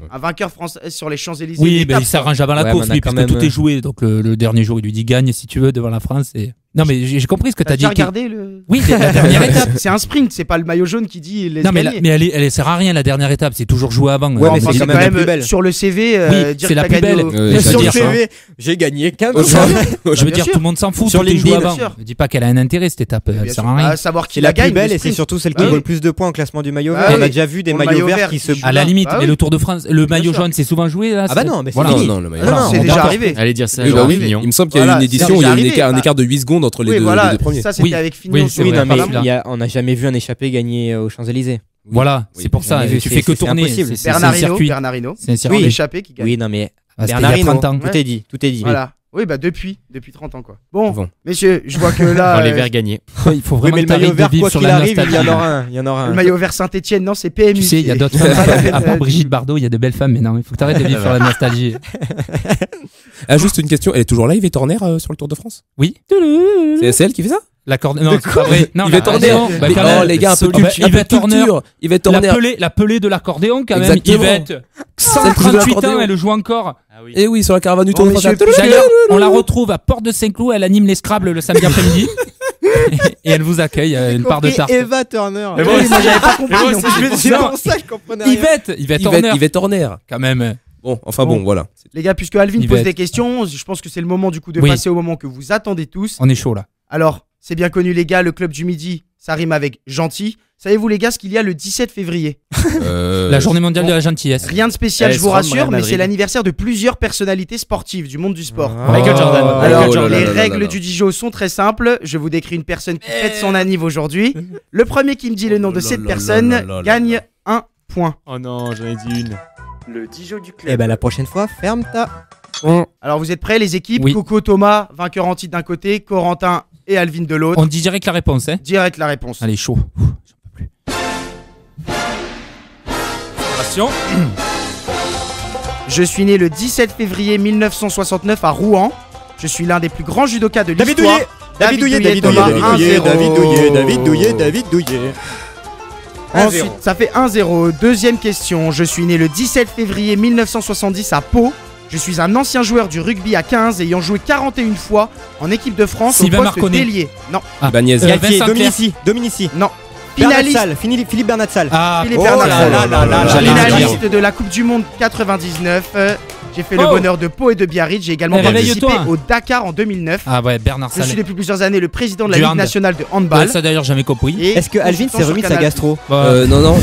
Un vainqueur français sur les Champs-Élysées.
Oui, il s'arrange avant la course, lui, puisque tout est joué. Donc le dernier jour, il lui dit gagne si tu veux devant la France. Non, mais j'ai compris ce que t'as dit.
T'as regardé le.
Oui, la dernière étape.
C'est un sprint, c'est pas le maillot jaune qui dit laisse
gagner.
Non,
mais elle sert à rien la dernière étape, c'est toujours joué avant.
Ouais, mais c'est quand même plus belle.
Sur le CV,
dire c'est la plus belle.
Sur le CV, j'ai gagné 15
Je veux dire, tout le monde s'en fout. Sur les joué avant. Je dis pas qu'elle a un intérêt cette étape, elle sert à rien.
Savoir qui
c'est la plus belle et c'est surtout celle qui vaut le plus de points au classement du maillot vert. On a déjà vu des maillots verts qui se.
À la limite, mais le Tour de France, le maillot jaune, c'est souvent joué là.
Ah bah non, mais
non, le maillot
jaune. C'est déjà arrivé.
Allez dire ça.
Il me semble qu'il y a une édition où il y a un écart de 8 secondes entre les deux premiers.
Ça, c'était avec
Oui, mais on n'a jamais vu un échappé gagner aux Champs-Élysées.
Voilà, c'est pour ça. Tu fais que tourner.
Bernard Hinault, c'est un échappé qui gagne.
Oui, non, mais Bernard Hinault, tout est dit.
Voilà. Oui, depuis 30 ans quoi. Bon, messieurs, je vois que là.
Les Verts gagnés.
Il faut vraiment
le maillot vert, quoi qu'il arrive, il y en aura un.
Le maillot vert Saint-Etienne, non, c'est PMU.
Tu sais, il y a d'autres femmes. À part Brigitte Bardot, il y a de belles femmes, mais non, il faut que tu arrêtes de vivre sur la nostalgie.
Juste une question, elle est toujours là, Yves Torner, sur le Tour de France?
Oui.
C'est elle qui fait ça?
Non, c'est pas vrai. Non,
Yves Torner. Oh les gars, un peu de culture. Yves Torner.
La pelée de l'accordéon quand même. Yvette. 138 ans, elle joue encore.
Et oui, sur la caravane du Tour de France.
D'ailleurs, on la retrouve à Porte de Saint-Cloud, elle anime les Scrabble le samedi après-midi. Et elle vous accueille une part de tarte.
Eva Turner.
Mais bon, j'avais pas compris.
C'est pour ça que je comprenais rien.
Yvette Torner. Quand même.
Bon, voilà.
Les gars, puisque Alvin pose des questions, je pense que c'est le moment du coup de passer au moment que vous attendez tous.
On est chaud là.
Alors, c'est bien connu les gars, le club du midi, ça rime avec gentil. Savez-vous les gars ce qu'il y a le 17 février?
La journée mondiale de la gentillesse.
Rien de spécial, je vous rassure, mais c'est l'anniversaire de plusieurs personnalités sportives du monde du sport.
Michael Jordan.
Alors, les règles du Dijon sont très simples. Je vous décris une personne qui fête son anniv aujourd'hui. Le premier qui me dit le nom de cette personne gagne 1 point.
Oh non, j'en ai dit une.
Le Dijon du club.
Et ben la prochaine fois, ferme ta.
Alors vous êtes prêts les équipes?
Oui.
Coco Thomas, vainqueur en titre d'un côté, Corentin et Alvin de l'autre.
On dit direct la réponse, hein.
Direct la réponse.
Allez, chaud.
Je suis né le 17 février 1969 à Rouen. Je suis l'un des plus grands judokas de l'histoire.
David Douillet.
Ensuite, ça fait 1-0. Deuxième question. Je suis né le 17 février 1970 à Pau. Je suis un ancien joueur du rugby à 15 ayant joué 41 fois en équipe de France
Sylvain
au poste
Marconnet.
d'ailier. Non.
Ibanez.
Vincent
Dominici.
Non.
Finaliste. Philippe Bernatsal.
Ah,
Philippe
oh
Bernatsal.
là là.
Finaliste de la Coupe du Monde 99. J'ai fait le bonheur de Pau et de Biarritz. J'ai également participé au Dakar en 2009.
Ah ouais, Bernard
Je suis
Salé.
depuis plusieurs années le président de la
Du
Ligue
hand.
nationale de handball.
Ça d'ailleurs, jamais compris.
Et
Est-ce que Alvin s'est remis de sa gastro?
Non.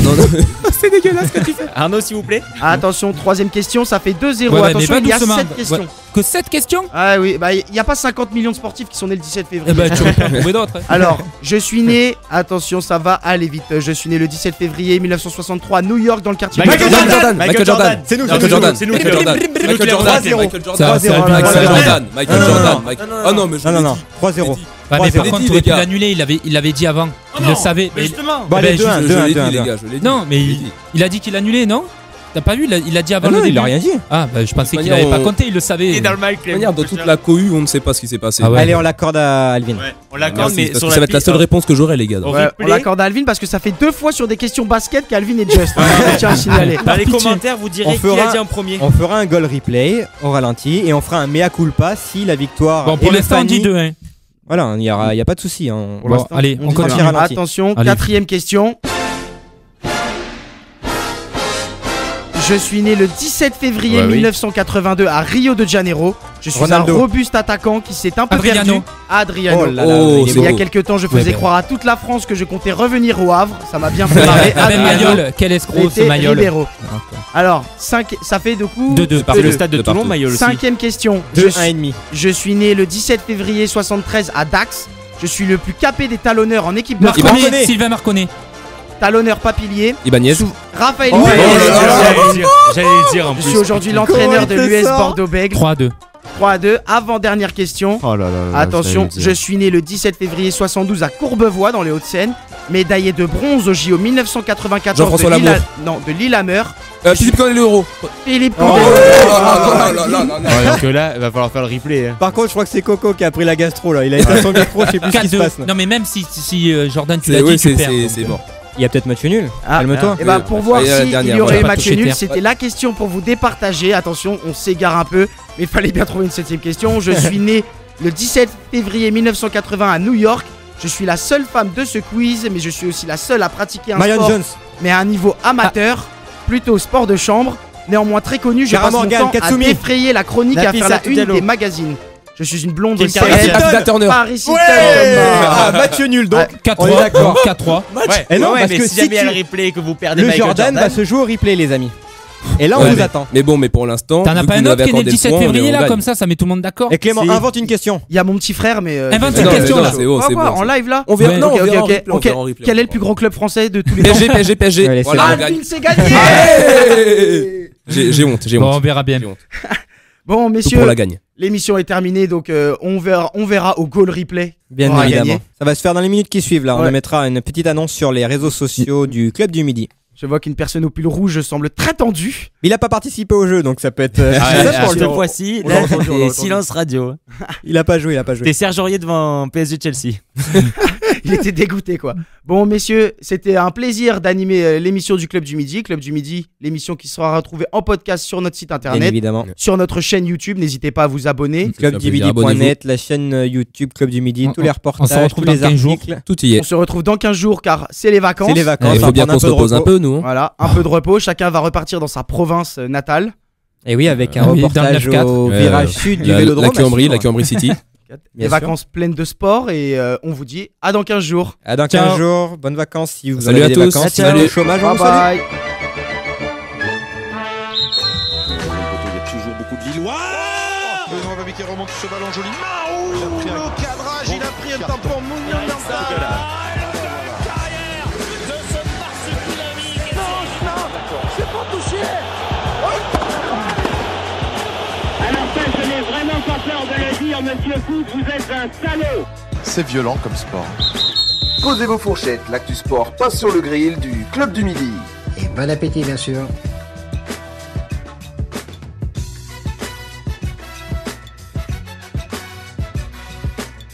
C'est dégueulasse ce que tu fais. Arnaud, s'il vous plaît.
Attention, troisième question, ça fait 2-0.
Ouais, mais
Attention,
pas
il y a
doucement.
7 questions.
Ouais. Que 7 questions?
Ah oui, bah il n'y a pas 50 millions de sportifs qui sont nés le 17 février.
Eh ben, tu vas pas en trouver d'autres. hein.
Alors, je suis né, attention, ça va aller vite. Je suis né le 17 février 1963 à New York dans le quartier
Michael Jordan.
Michael Jordan.
C'est nous.
Michael Jordan.
C'est nous.
Michael Jordan. Michael Jordan.
3-0.
Michael Jordan.
Ça, c'est Alvin.
Michael Jordan. Michael
Non, non,
Jordan.
non.
Michael- Ah non, mais je
Non,
l'ai
non,
dit.
3-0.
Ouais, mais par
l'ai
contre,
dit,
tu
les
aurais pu
gars.
l'annuler, il l'avait dit avant. Il le savait.
Mais justement.
Bon, allez,
Ben,
2-1,
Je
2-1,
l'ai dit,
2-1.
les gars, je l'ai dit.
Non, mais
Je l'ai dit.
il a dit qu'il annulait, non? T'as pas vu? Il a dit avant
Ah non,
le
il
début.
a rien dit.
Ah, bah je pensais qu'il
manière,
avait pas
on-
compté, il le savait.
Et dans le mic,
De toute manière, dans toute la cohue, on ne sait pas ce qui s'est passé.
Ah ouais.
Allez, on l'accorde à Alvin.
Ouais, on l'accorde,
Merci,
mais
parce
sur
que ça va être la seule réponse que j'aurai, les gars.
Au
Ouais, on
replay.
l'accorde à Alvin parce que ça fait 2 fois sur des questions basket qu'Alvin est just. Je tiens à signaler.
Dans les
Pitié.
commentaires, vous direz qui
fera-
a dit en premier.
On fera un goal replay au ralenti et on fera un mea culpa si la victoire.
Bon, pour
et le
l'instant, on dit
Fanny-
2, hein.
Voilà, il y a pas de souci. Hein.
Bon, allez, on
dit
continue.
bien.
ralenti.
Attention,
Allez.
4ème question. Je suis né le 17 février 1982 à Rio de Janeiro. Je suis
Ronaldo.
un robuste attaquant qui s'est un peu
Adriano.
perdu. Adriano.
Oh là là,
Oh,
il est
Il y a
beau.
quelques temps, je
Ouais,
faisais
bah.
croire à toute la France que je comptais revenir au Havre. Ça m'a bien fait marrer.
Ah, même
Adriano
Mayol, quel escroc ce
était
Mayol.
libéraux. Alors, 5, ça fait du coup
2-2.
Par le stade de Toulon, Mayol aussi.
5ème question.
2-1,5.
Je suis né le 17 février 73 à Dax. Je suis le plus capé des talonneurs en équipe de France.
Marconnet, Sylvain Marconnet.
Talonneur papilier.
Ibanez.
Raphaël
Oh là
Ibanez.
là là.
J'allais le dire en
Je
plus.
suis aujourd'hui l'entraîneur de
Comment il
l'US
te sort
Bordeaux-Bègles.
3-2.
3-2. Avant-dernière question.
Oh là là là.
Attention, je suis né le 17 février 72 à Courbevoie dans les Hauts-de-Seine. Médaillé de bronze au JO 1994
Jean-François Lamour.
de Lillehammer.
Philippe Candeloro.
Philippe
Oh.
Condé.
Donc là, il va falloir faire le replay. hein.
Par contre, je crois que c'est Coco qui a pris la gastro là. Il a été à son micro, je sais plus ce qui se
4-2.
passe. là.
Non, mais même si Jordan, tu l'as
Oui,
dit, tu perds.
c'est mort.
Il y a peut-être match nul.
Ah,
Calme-toi.
Et bah pour voir
Allez, la
si
dernière,
il y aurait
voilà.
eu
Pas
match
toucher
nul,
terre.
c'était la question pour vous départager. Attention, on s'égare un peu, mais il fallait bien trouver une 7ème question. Je suis né le 17 février 1980 à New York. Je suis la seule femme de ce quiz, mais je suis aussi la seule à pratiquer un
Marion
sport,
Jones.
mais à un niveau amateur, plutôt sport de chambre. Néanmoins très connu, je
Cara
passe mon
Morgan,
temps
Katsumi.
à défrayer la chronique et à
Nafisa
faire la une
Tutelo.
des magazines. Je suis une blonde
Kim
célèbre.
Kardashian.
Tina Turner.
Paris Hilton.
Ah, match nul donc.
4-3.
On est d'accord.
4-3.
Ouais,
Et non,
ouais,
parce
mais
que
si
si
jamais il y a
tu-
le replay que vous perdez
Le
Michael
Jordan va se jouer au replay, les amis. Et là, on
Ouais,
vous
mais-
attend.
Mais bon, mais pour l'instant.
T'en as
vu
pas
que
un
vous
autre
m'avez
qui est né le
accordé
17
point,
février
on
là,
gagne.
comme ça met tout le monde d'accord.
Et Clément,
Si.
invente une question.
Il y a mon petit frère, mais.
Invente
Mais
une
non,
question
mais
là.
non, c'est bon,
Quoi,
c'est
quoi,
bon.
en live là
On verra,
Ouais.
non,
Ok,
on
ok,
verra en
ok,
replay, on
ok.
verra en replay,
Quel
on
est le plus
verra.
gros club français de tous les temps?
PSG.
Allez, c'est
Voilà,
bon.
on gagne.
Alvin, c'est gagné.
Allez J'ai honte, j'ai
Bon, on
honte.
verra bien.
J'ai honte.
Bon,
Tout
messieurs,
pour la gagne.
l'émission est terminée, donc on verra au goal replay.
Bien
On aura
évidemment.
gagné.
Ça va se faire dans les minutes qui suivent là. On
Ouais.
mettra une petite annonce sur les réseaux sociaux du Club du Midi.
Je vois qu'une personne au pull rouge semble très tendue.
Il a pas participé au jeu donc ça peut être.
Ah,
pour lui.
cette fois-ci,
On l'a
là,
entendu, on l'a
c'est
entendu.
silence radio.
Il a pas joué.
T'es Serge Aurier devant PSG Chelsea.
Il était dégoûté, quoi. Bon, messieurs, c'était un plaisir d'animer l'émission du Club du Midi. Club du Midi, l'émission qui sera retrouvée en podcast sur notre site
Bien
internet,
évidemment.
sur notre chaîne YouTube. N'hésitez pas à vous abonner.
Clubdumidi.net, la chaîne YouTube Club du Midi, tous les reportages,
on se retrouve
tous les
dans 15 jours.
articles.
Tout y est.
On se retrouve dans 15 jours car c'est les vacances.
C'est les vacances.
Il
on va
faut bien
prendre
qu'on se
peu de
repose un
repos.
peu, nous. hein.
Voilà, un peu de repos. Chacun va repartir dans sa province natale.
Et oui, avec un
Oui, dans le
reportage
9-4.
au virage sud du
La
Vélodrome.
Cambrie City.
Des vacances pleines de sport et on vous dit à dans 15 jours.
À dans 15 jours, bonnes vacances si vous
Salut
avez
à
des
tous.
vacances.
Salut.
Au chômage, on vous
Bye
salue.
bye.
Il y a toujours beaucoup de Lillois. Benoît Babi qui remonte ce ballon joli. Marou, le cadrage, il a pris un tampon. Mounion
Carrière de ce marsupilami.
Non, j'ai pas touché.
Alors ça, je n'ai vraiment pas peur de le dire, monsieur Foot, vous êtes un salaud.
C'est violent comme sport.
Posez vos fourchettes, l'actu sport passe sur le grill du Club du Midi.
Et bon appétit bien sûr.